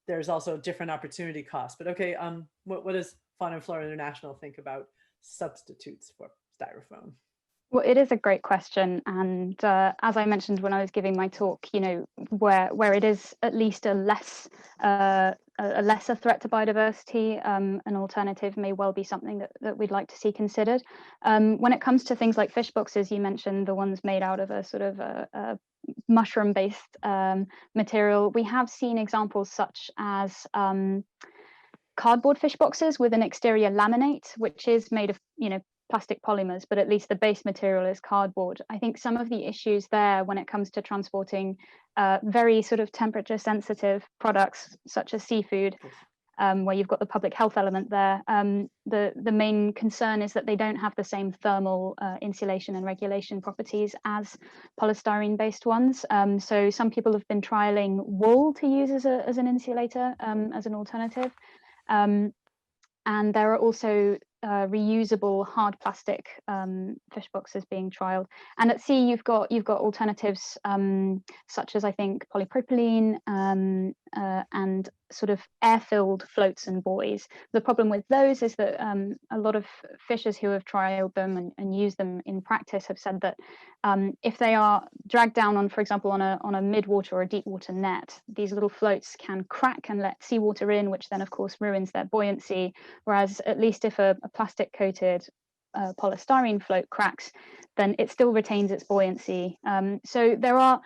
there's also different opportunity costs. But okay, what does Fauna and Flora International think about substitutes for styrofoam? Well, it is a great question, and as I mentioned when I was giving my talk, you know, where it is at least a lesser threat to biodiversity, an alternative may well be something that we'd like to see considered. When it comes to things like fish boxes, you mentioned the ones made out of a sort of a mushroom-based material. We have seen examples such as cardboard fish boxes with an exterior laminate, which is made of, you know, plastic polymers, but at least the base material is cardboard. I think some of the issues there when it comes to transporting very sort of temperature sensitive products such as seafood, where you've got the public health element there, the main concern is that they don't have the same thermal insulation and regulation properties as polystyrene based ones. So some people have been trialing wool to use as an insulator, as an alternative. And there are also reusable hard plastic fish boxes being trialed. And at sea, you've got alternatives such as, I think, polypropylene and sort of air-filled floats and buoys. The problem with those is that a lot of fishers who have trialed them and used them in practice have said that if they are dragged down on, for example, on a mid-water or a deep water net, these little floats can crack and let seawater in, which then of course ruins their buoyancy. Whereas at least if a plastic coated polystyrene float cracks, then it still retains its buoyancy. So there are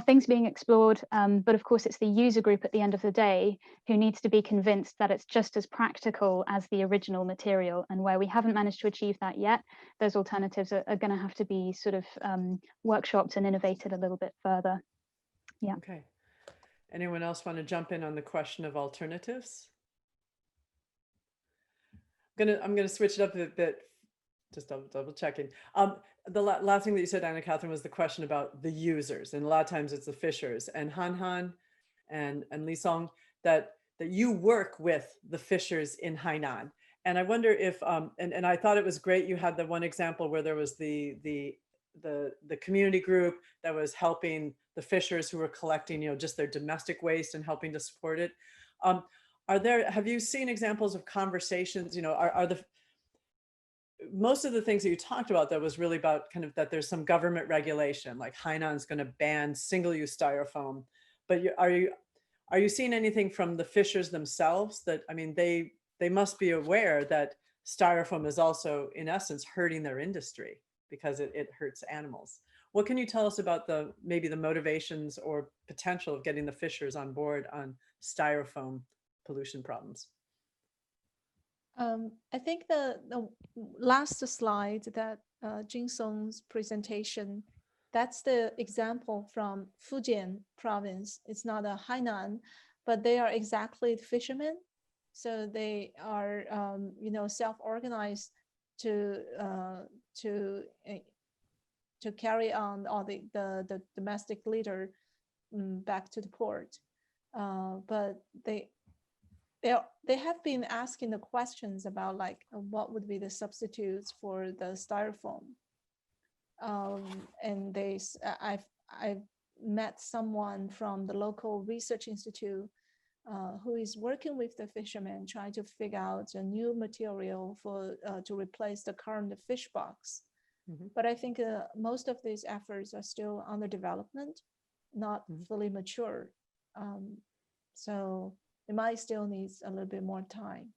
things being explored, but of course it's the user group at the end of the day who needs to be convinced that it's just as practical as the original material. And where we haven't managed to achieve that yet, those alternatives are going to have to be sort of workshopped and innovated a little bit further. Yeah. Okay. Anyone else want to jump in on the question of alternatives? I'm gonna switch it up a bit, just double checking. The last thing that you said, Annkathrin, was the question about the users, and a lot of times it's the fishers. And Han and Lisong, that you work with the fishers in Hainan. And I wonder if and I thought it was great you had the one example where there was the community group that was helping the fishers who were collecting, you know, just their domestic waste and helping to support it. Have you seen examples of conversations, you know, most of the things that you talked about that was really about kind of that there's some government regulation, like Hainan's going to ban single-use styrofoam, but are you seeing anything from the fishers themselves that, I mean, they must be aware that styrofoam is also in essence hurting their industry because it hurts animals. What can you tell us about maybe the motivations or potential of getting the fishers on board on styrofoam pollution problems? I think the last slide that Jinsong's presentation, that's the example from Fujian province. It's not a Hainan, but they are exactly fishermen. So they are, you know, self-organized to carry on all the domestic litter back to the port. But they have been asking the questions about like what would be the substitutes for the styrofoam, and I've met someone from the local research institute who is working with the fishermen trying to figure out a new material for to replace the current fish box. Mm-hmm. But I think most of these efforts are still under development, not fully mature. So it might still need a little bit more time.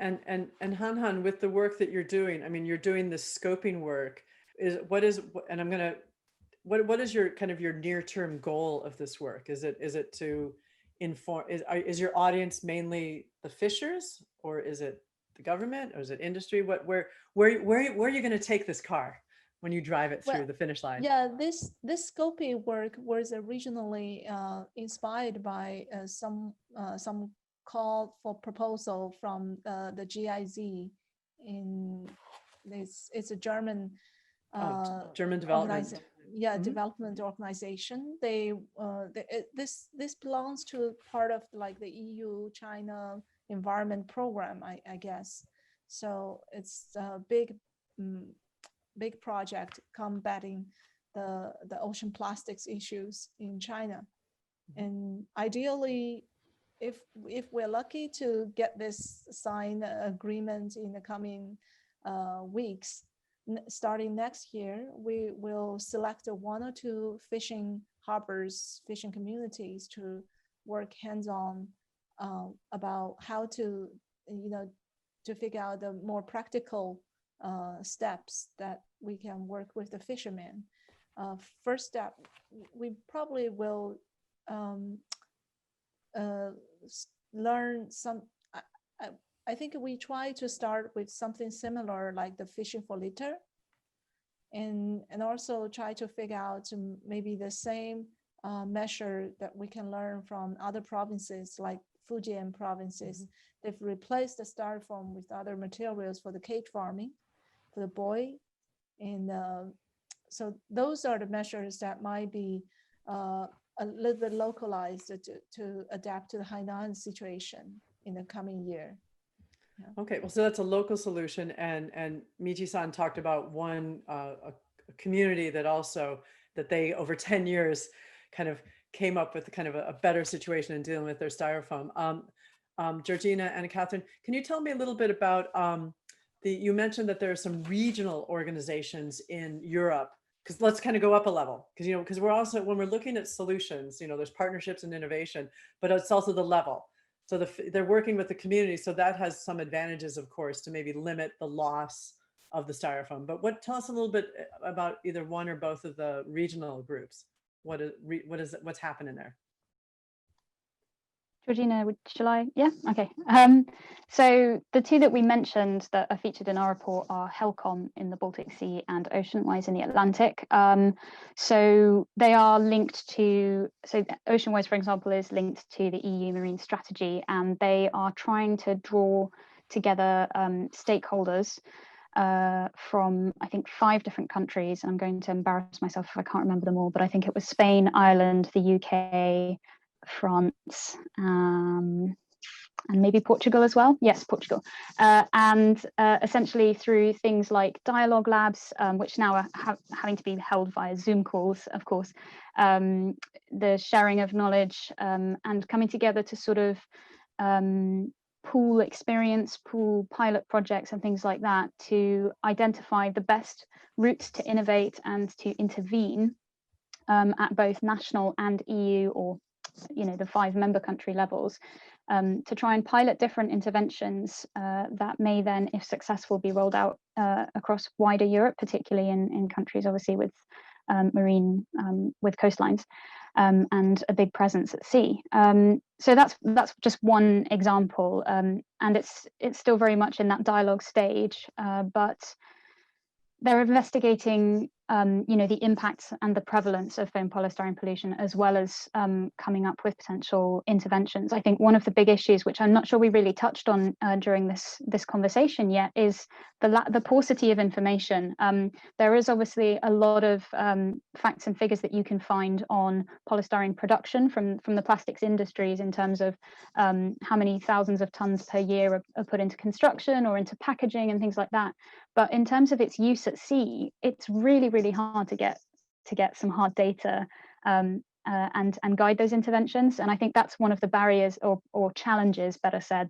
And Han, with the work that you're doing, I mean, you're doing this scoping work. What is your kind of your near-term goal of this work? Is it to inform? Is your audience mainly the fishers, or is it the government, or is it industry? Where are you going to take this car when you drive it through Well, the finish line? Yeah, this scoping work was originally inspired by some call for proposal from the GIZ in this. It's a German German development. development organization. This belongs to part of like the EU China environment program, I guess. So it's a big project combating the ocean plastics issues in China. And ideally, if we're lucky to get this signed agreement in the coming weeks, starting next year, we will select 1 or 2 fishing harbors, fishing communities to work hands-on about how to, to figure out the more practical steps that we can work with the fishermen. First step, we probably will learn some. I think we try to start with something similar like the fishing for litter, and also try to figure out maybe the same measure that we can learn from other provinces like Fujian provinces. They've replaced the styrofoam with other materials for the cage farming, for the buoy, and so those are the measures that might be a little bit localized to adapt to the Hainan situation in the coming year. Yeah. Okay, well, so that's a local solution, and Michi-san talked about one a community that they over 10 years kind of came up with kind of a better situation in dealing with their styrofoam. Georgina and Annkathrin, can you tell me a little bit about you mentioned that there are some regional organizations in Europe, because let's kind of go up a level, because we're also, when we're looking at solutions, there's partnerships and innovation, but it's also the level. So they're working with the community, so that has some advantages, of course, to maybe limit the loss of the styrofoam. But tell us a little bit about either one or both of the regional groups. What's happening there? Georgina, shall I? Yeah, okay. So the 2 that we mentioned that are featured in our report are HELCOM in the Baltic Sea and OceanWise in the Atlantic. So they are linked to, so OceanWise, for example, is linked to the EU Marine Strategy, and they are trying to draw together stakeholders from, I think, 5 different countries. I'm going to embarrass myself if I can't remember them all, but I think it was Spain, Ireland, the UK, France, and maybe Portugal as well. Yes, Portugal. And essentially through things like dialogue labs, which now are having to be held via Zoom calls, of course, the sharing of knowledge, and coming together to sort of pool experience, pool pilot projects and things like that to identify the best routes to innovate and to intervene at both national and EU, or the 5 member country levels, to try and pilot different interventions that may then, if successful, be rolled out across wider Europe, particularly in countries obviously with marine, with coastlines and a big presence at sea. So that's just one example, and it's still very much in that dialogue stage, but they're investigating the impacts and the prevalence of foam polystyrene pollution, as well as coming up with potential interventions. I think one of the big issues, which I'm not sure we really touched on during this conversation yet, is the paucity of information. There is obviously a lot of facts and figures that you can find on polystyrene production from the plastics industries in terms of how many thousands of tons per year are put into construction or into packaging and things like that. But in terms of its use at sea, it's really, really hard to get some hard data and guide those interventions. And I think that's one of the barriers or challenges, better said,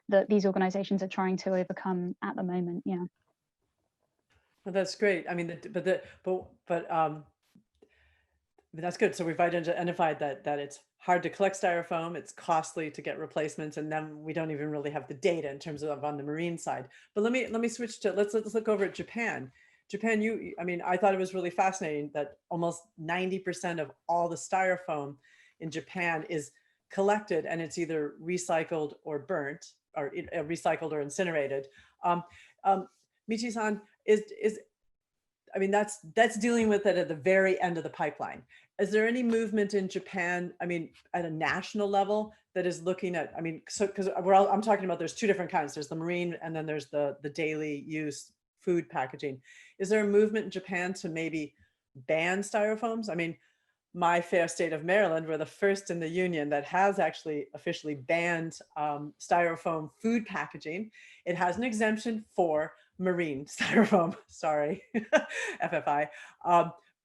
that these organizations are trying to overcome at the moment. Yeah. Well, that's great. I mean, that's good. So we've identified that it's hard to collect styrofoam, it's costly to get replacements, and then we don't even really have the data in terms of on the marine side. But let me switch to, let's look over at Japan. Japan, I thought it was really fascinating that almost 90% of all the styrofoam in Japan is collected and it's either recycled or burnt. recycled or incinerated. Michi-san, I mean, that's dealing with it at the very end of the pipeline. Is there any movement in Japan, I mean, at a national level that is looking at, I mean, so because I'm talking about, there's two different kinds. There's the marine, and then there's the daily use food packaging. Is there a movement in Japan to maybe ban styrofoams? I mean, my fair state of Maryland, we're the first in the union that has actually officially banned styrofoam food packaging. It has an exemption for marine styrofoam, sorry, FFI.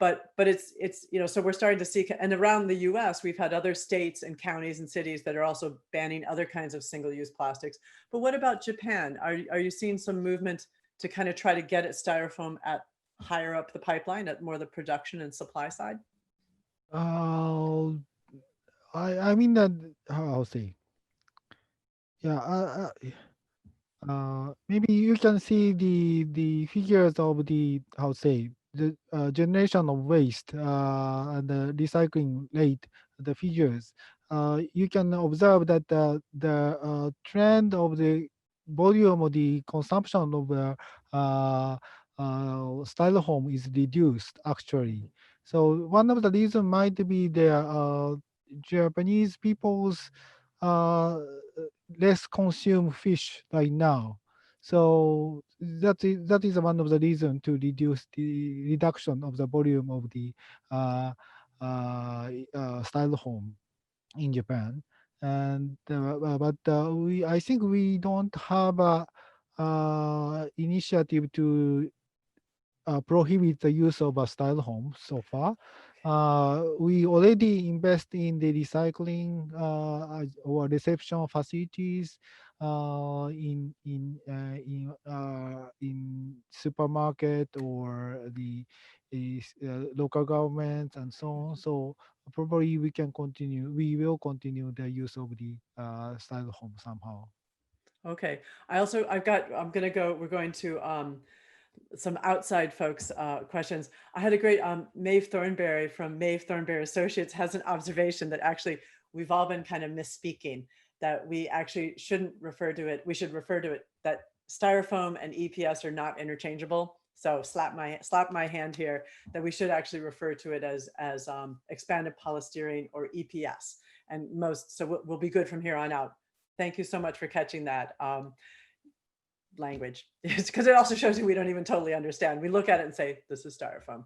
But it's, you know, so we're starting to see, and around the US, we've had other states and counties and cities that are also banning other kinds of single-use plastics. But what about Japan? Are you seeing some movement to kind of try to get at styrofoam at higher up the pipeline, at more the production and supply side? I mean that, I'll say, yeah, maybe you can see the figures of the, how say, the generation of waste and the recycling rate, the figures. You can observe that the trend of the volume of the consumption of styrofoam is reduced actually. So one of the reasons might be the Japanese people's less consume fish right now. So that is one of the reasons to reduce the reduction of the volume of the styrofoam in Japan. And I think we don't have a initiative to prohibit the use of a styrofoam so far. We already invest in the recycling or reception facilities in supermarket or the local governments and so on. So probably we will continue the use of the styrofoam somehow. Okay. We're going to some outside folks questions. I had a great Maeve Thornberry from Maeve Thornberry Associates has an observation that actually we've all been kind of misspeaking, that we actually shouldn't refer to it. We should refer to it that styrofoam and EPS are not interchangeable. So slap my hand here, that we should actually refer to it as expanded polystyrene or EPS. And so we'll be good from here on out. Thank you so much for catching that. Language, because it also shows you we don't even totally understand. We look at it and say, this is styrofoam.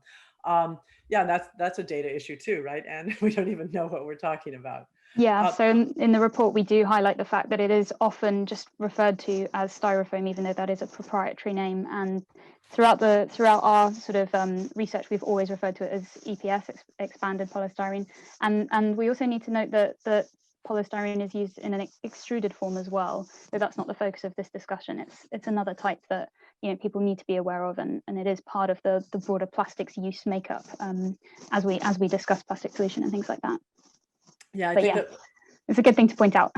Yeah, that's a data issue too, right? And we don't even know what we're talking about. Yeah, so in the report, we do highlight the fact that it is often just referred to as styrofoam, even though that is a proprietary name. And throughout our sort of research, we've always referred to it as EPS, expanded polystyrene. And we also need to note that polystyrene is used in an extruded form as well, but that's not the focus of this discussion. It's another type that, you know, people need to be aware of, and it is part of the broader plastics use makeup as we discuss plastic pollution and things like that. Yeah, it's a good thing to point out.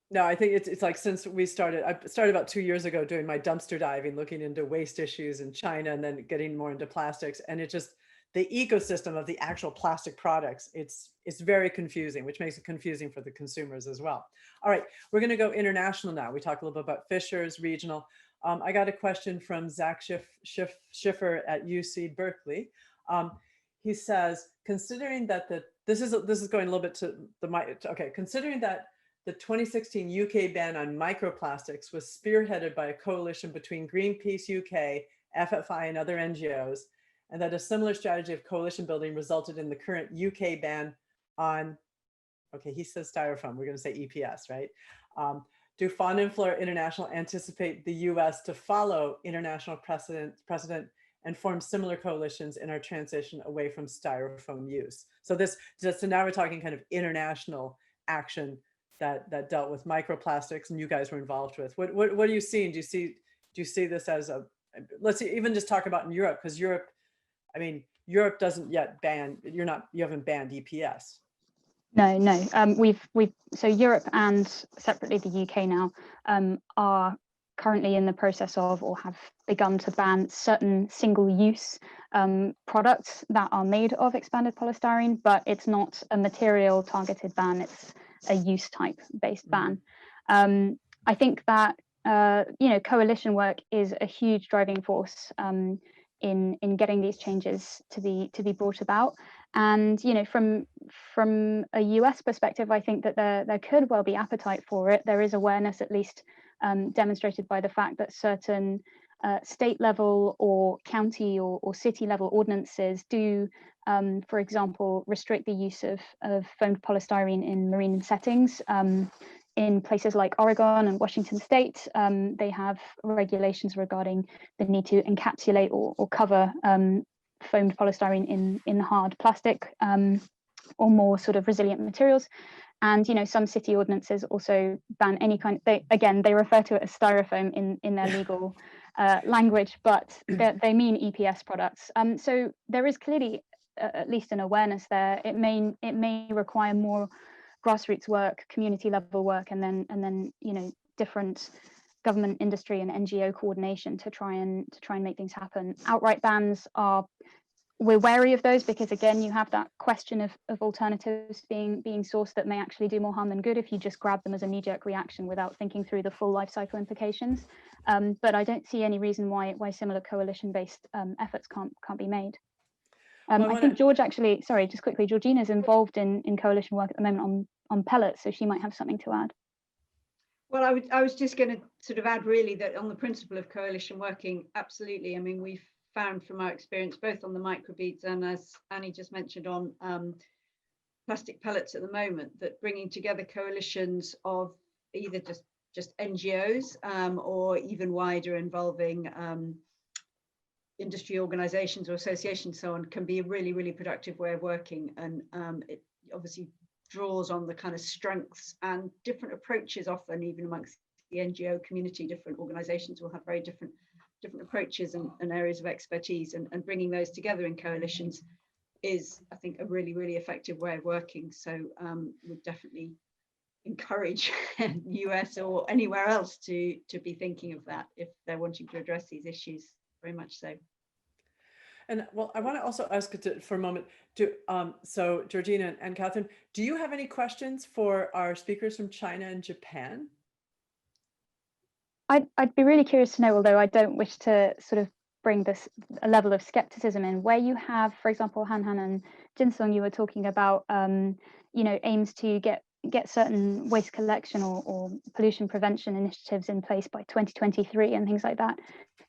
No, I think it's like, since I started about 2 years ago doing my dumpster diving, looking into waste issues in China and then getting more into plastics, and it just, the ecosystem of the actual plastic products, it's very confusing, which makes it confusing for the consumers as well. All right, we're going to go international now. We talked a little bit about fishers, regional. I got a question from Zach Schiffer at UC Berkeley. He says, considering that this is going a little bit to okay, considering that the 2016 UK ban on microplastics was spearheaded by a coalition between Greenpeace UK, FFI, and other NGOs, and that a similar strategy of coalition building resulted in the current UK ban on, okay, he says styrofoam, we're going to say EPS, right? Do Fauna and Flora International anticipate the US to follow international precedent and form similar coalitions in our transition away from styrofoam use? So now we're talking kind of international action that dealt with microplastics, and you guys were involved with. What are you seeing? Do you see this as let's see, even just talk about in Europe, because Europe, I mean, Europe doesn't yet ban, you haven't banned EPS. No. So Europe and separately the UK now are currently in the process of, or have begun to ban, certain single-use products that are made of expanded polystyrene, but it's not a material targeted ban, it's a use type based ban. I think that coalition work is a huge driving force in getting these changes to be brought about. And from a US perspective, I think that there could well be appetite for it. There is awareness, at least demonstrated by the fact that certain state level or county or city level ordinances do, for example, restrict the use of foamed polystyrene in marine settings. In places like Oregon and Washington State, they have regulations regarding the need to encapsulate or cover foamed polystyrene in hard plastic or more sort of resilient materials. And some city ordinances also ban any kind. They refer to it as styrofoam in their legal language, but they mean EPS products. So there is clearly at least an awareness there. It may require more grassroots work, community level work, and then different government, industry, and NGO coordination to try and make things happen. Outright bans we're wary of those because, again, you have that question of alternatives being sourced that may actually do more harm than good if you just grab them as a knee-jerk reaction without thinking through the full life cycle implications. But I don't see any reason why similar coalition-based efforts can't be made. I think George actually, sorry, just quickly, Georgina's involved in coalition work at the moment on pellets, so she might have something to add. Well, I was just going to sort of add really that on the principle of coalition working, absolutely. I mean, we've found from our experience, both on the microbeads and, as Annie just mentioned, on plastic pellets at the moment, that bringing together coalitions of either just NGOs or even wider involving industry organizations or associations, so on, can be a really, really productive way of working. And it obviously draws on the kind of strengths and different approaches, often even amongst the NGO community. Different organizations will have very different approaches and areas of expertise, and bringing those together in coalitions is, I think, a really, really effective way of working. So would definitely encourage US or anywhere else to be thinking of that if they're wanting to address these issues. Very much so. And well, I want to also ask for a moment so Georgina and Annkathrin, do you have any questions for our speakers from China and Japan? I'd be really curious to know, although I don't wish to sort of bring a level of skepticism in, where you have, for example, Han and Jinsong, you were talking about, aims to get certain waste collection or pollution prevention initiatives in place by 2023 and things like that.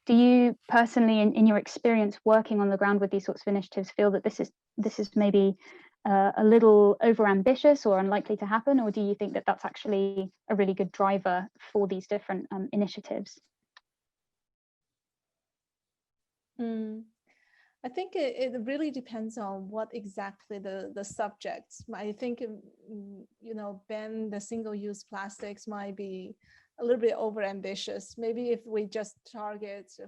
Do you personally, in your experience working on the ground with these sorts of initiatives, feel that this is maybe a little overambitious or unlikely to happen, or do you think that that's actually a really good driver for these different initiatives? I think it really depends on what exactly the subjects. I think ban the single-use plastics might be a little bit overambitious. Maybe if we just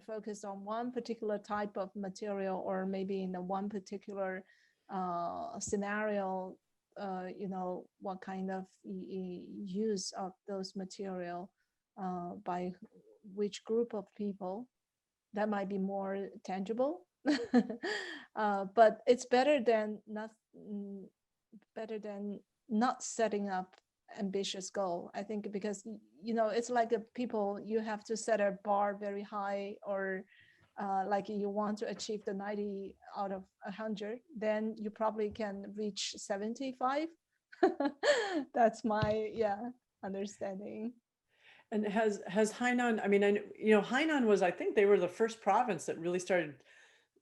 focus on one particular type of material, or maybe in one particular scenario, what kind of use of those material by which group of people, that might be more tangible. But it's better than not setting up ambitious goal, I think, because it's like people, you have to set a bar very high, or like you want to achieve the 90 out of 100, then you probably can reach 75. That's my understanding. And has Hainan, I mean, Hainan was, I think they were the first province that really started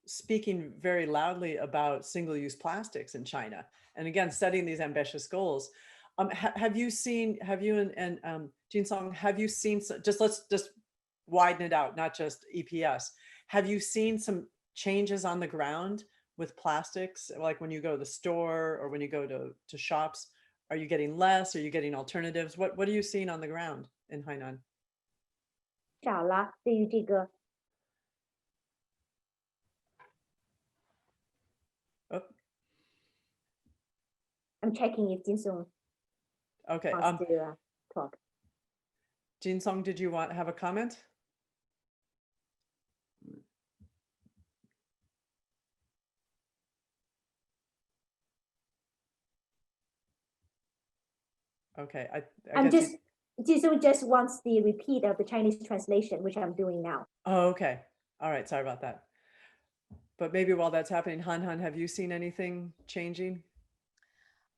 speaking very loudly about single-use plastics in China, and again, setting these ambitious goals. Have you and Jinsong, have you seen, let's just widen it out, not just EPS. Have you seen some changes on the ground with plastics? Like when you go to the store or when you go to shops, are you getting less? Are you getting alternatives? What are you seeing on the ground in Hainan? 少了，对于这个 I'm checking if Jinsong Okay. wants to talk. Jinsong, did you have a comment? Okay, I'm just Jinsong just wants the repeat of the Chinese translation, which I'm doing now. Oh, okay. All right. Sorry about that. But maybe while that's happening, Han, have you seen anything changing?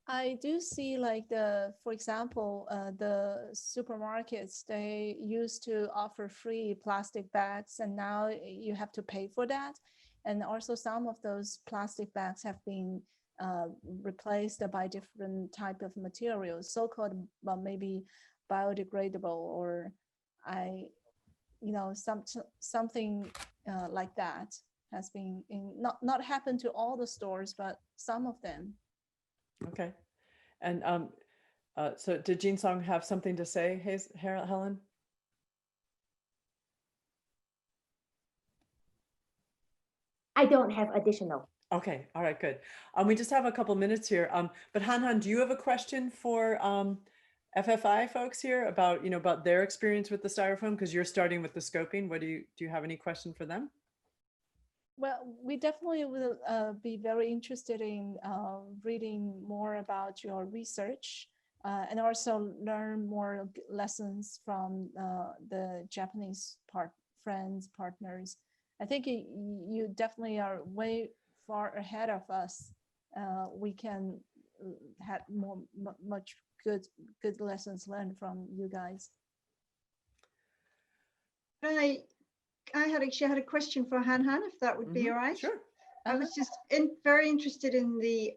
I do see like for example, the supermarkets, they used to offer free plastic bags and now you have to pay for that. And also some of those plastic bags have been replaced by different type of materials, so-called maybe biodegradable, or something like that has been not happened to all the stores, but some of them. Okay. And so did Jinsong have something to say, Helen? I don't have additional. Okay. All right, good. We just have a couple minutes here. But Han, do you have a question for FFI folks here about, about their experience with the styrofoam? Because you're starting with the scoping. Do you have any question for them? Well, we definitely will be very interested in reading more about your research and also learn more lessons from the Japanese partners. I think you definitely are way far ahead of us. We can have much good lessons learned from you guys. I actually had a question for Han, if that would be all right. Sure. I was just very interested in the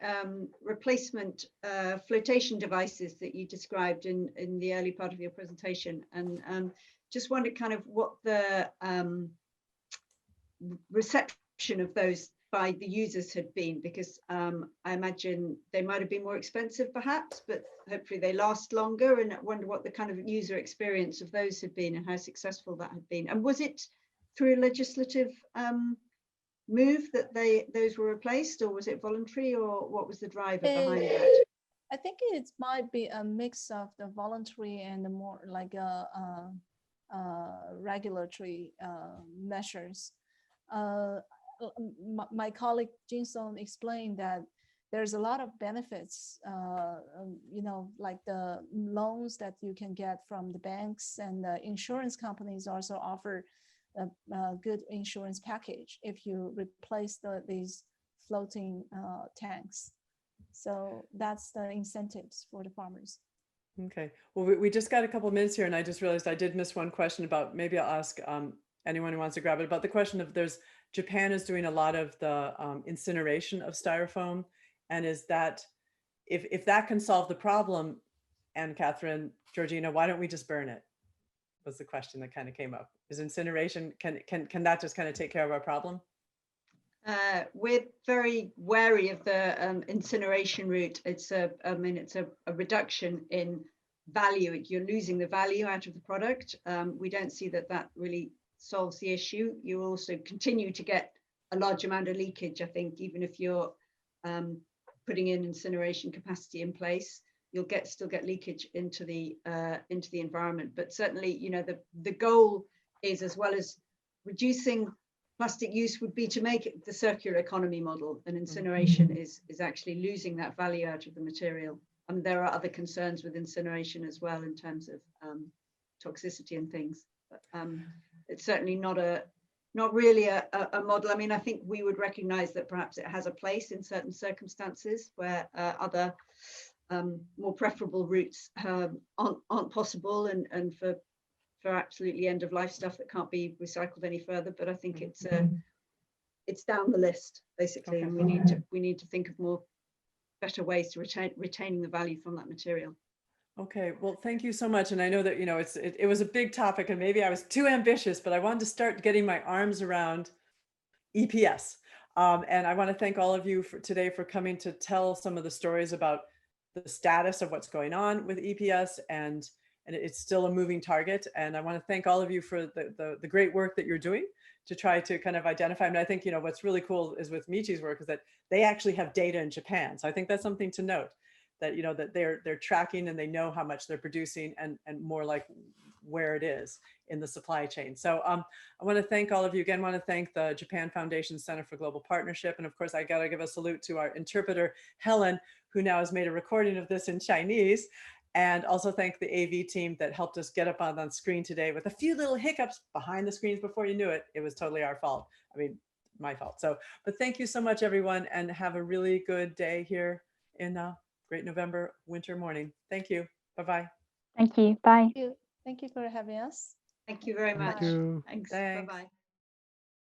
replacement flotation devices that you described in the early part of your presentation, and just wondered kind of what the reception of those by the users had been, because I imagine they might have been more expensive perhaps, but hopefully they last longer, and I wonder what the kind of user experience of those had been and how successful that had been. And was it through a legislative move that those were replaced, or was it voluntary, or what was the driver behind that? I think it might be a mix of the voluntary and the more like regulatory measures. My colleague Jinsong explained that there's a lot of benefits, like the loans that you can get from the banks, and the insurance companies also offer a good insurance package if you replace these floating tanks. So that's the incentives for the farmers. Okay. Well, we just got a couple minutes here, and I just realized I did miss one question about, maybe I'll ask anyone who wants to grab it, about the question of Japan is doing a lot of the incineration of styrofoam. And is that, if that can solve the problem, Annkathrin, Georgina, why don't we just burn it? Was the question that kind of came up. Is incineration, can that just kind of take care of our problem? We're very wary of the incineration route. It's a reduction in value. You're losing the value out of the product. We don't see that really solves the issue. You also continue to get a large amount of leakage. I think even if you're putting in incineration capacity in place, you'll still get leakage into the environment. But certainly, the goal is, as well as reducing plastic use, would be to make it the circular economy model, and incineration is actually losing that value out of the material. And there are other concerns with incineration as well in terms of toxicity and things. But it's certainly not really a model. I mean, I think we would recognize that perhaps it has a place in certain circumstances where other more preferable routes aren't possible, and for absolutely end of life stuff that can't be recycled any further. But I think it's down the list basically, okay. And we need to think of better ways to retaining the value from that material. Okay, well, thank you so much. And I know that, it was a big topic, and maybe I was too ambitious, but I wanted to start getting my arms around EPS. And I want to thank all of you today for coming to tell some of the stories about the status of what's going on with EPS, and it's still a moving target. And I want to thank all of you for the great work that you're doing to try to kind of identify. I mean, I think, what's really cool is with Michi's work is that they actually have data in Japan. So I think that's something to note, that, that they're tracking and they know how much they're producing, and more like where it is in the supply chain. So I want to thank all of you again. I want to thank the Japan Foundation Center for Global Partnership. And of course, I got to give a salute to our interpreter, Helen, who now has made a recording of this in Chinese. And also thank the AV team that helped us get up on screen today with a few little hiccups behind the screens before you knew it. It was totally our fault. I mean, my fault. So, but thank you so much, everyone, and have a really good day here in great November winter morning. Thank you. Bye-bye. Thank you. Bye. Thank you for having us. Thank you very Thank much. you. Thanks. Thanks. Bye-bye.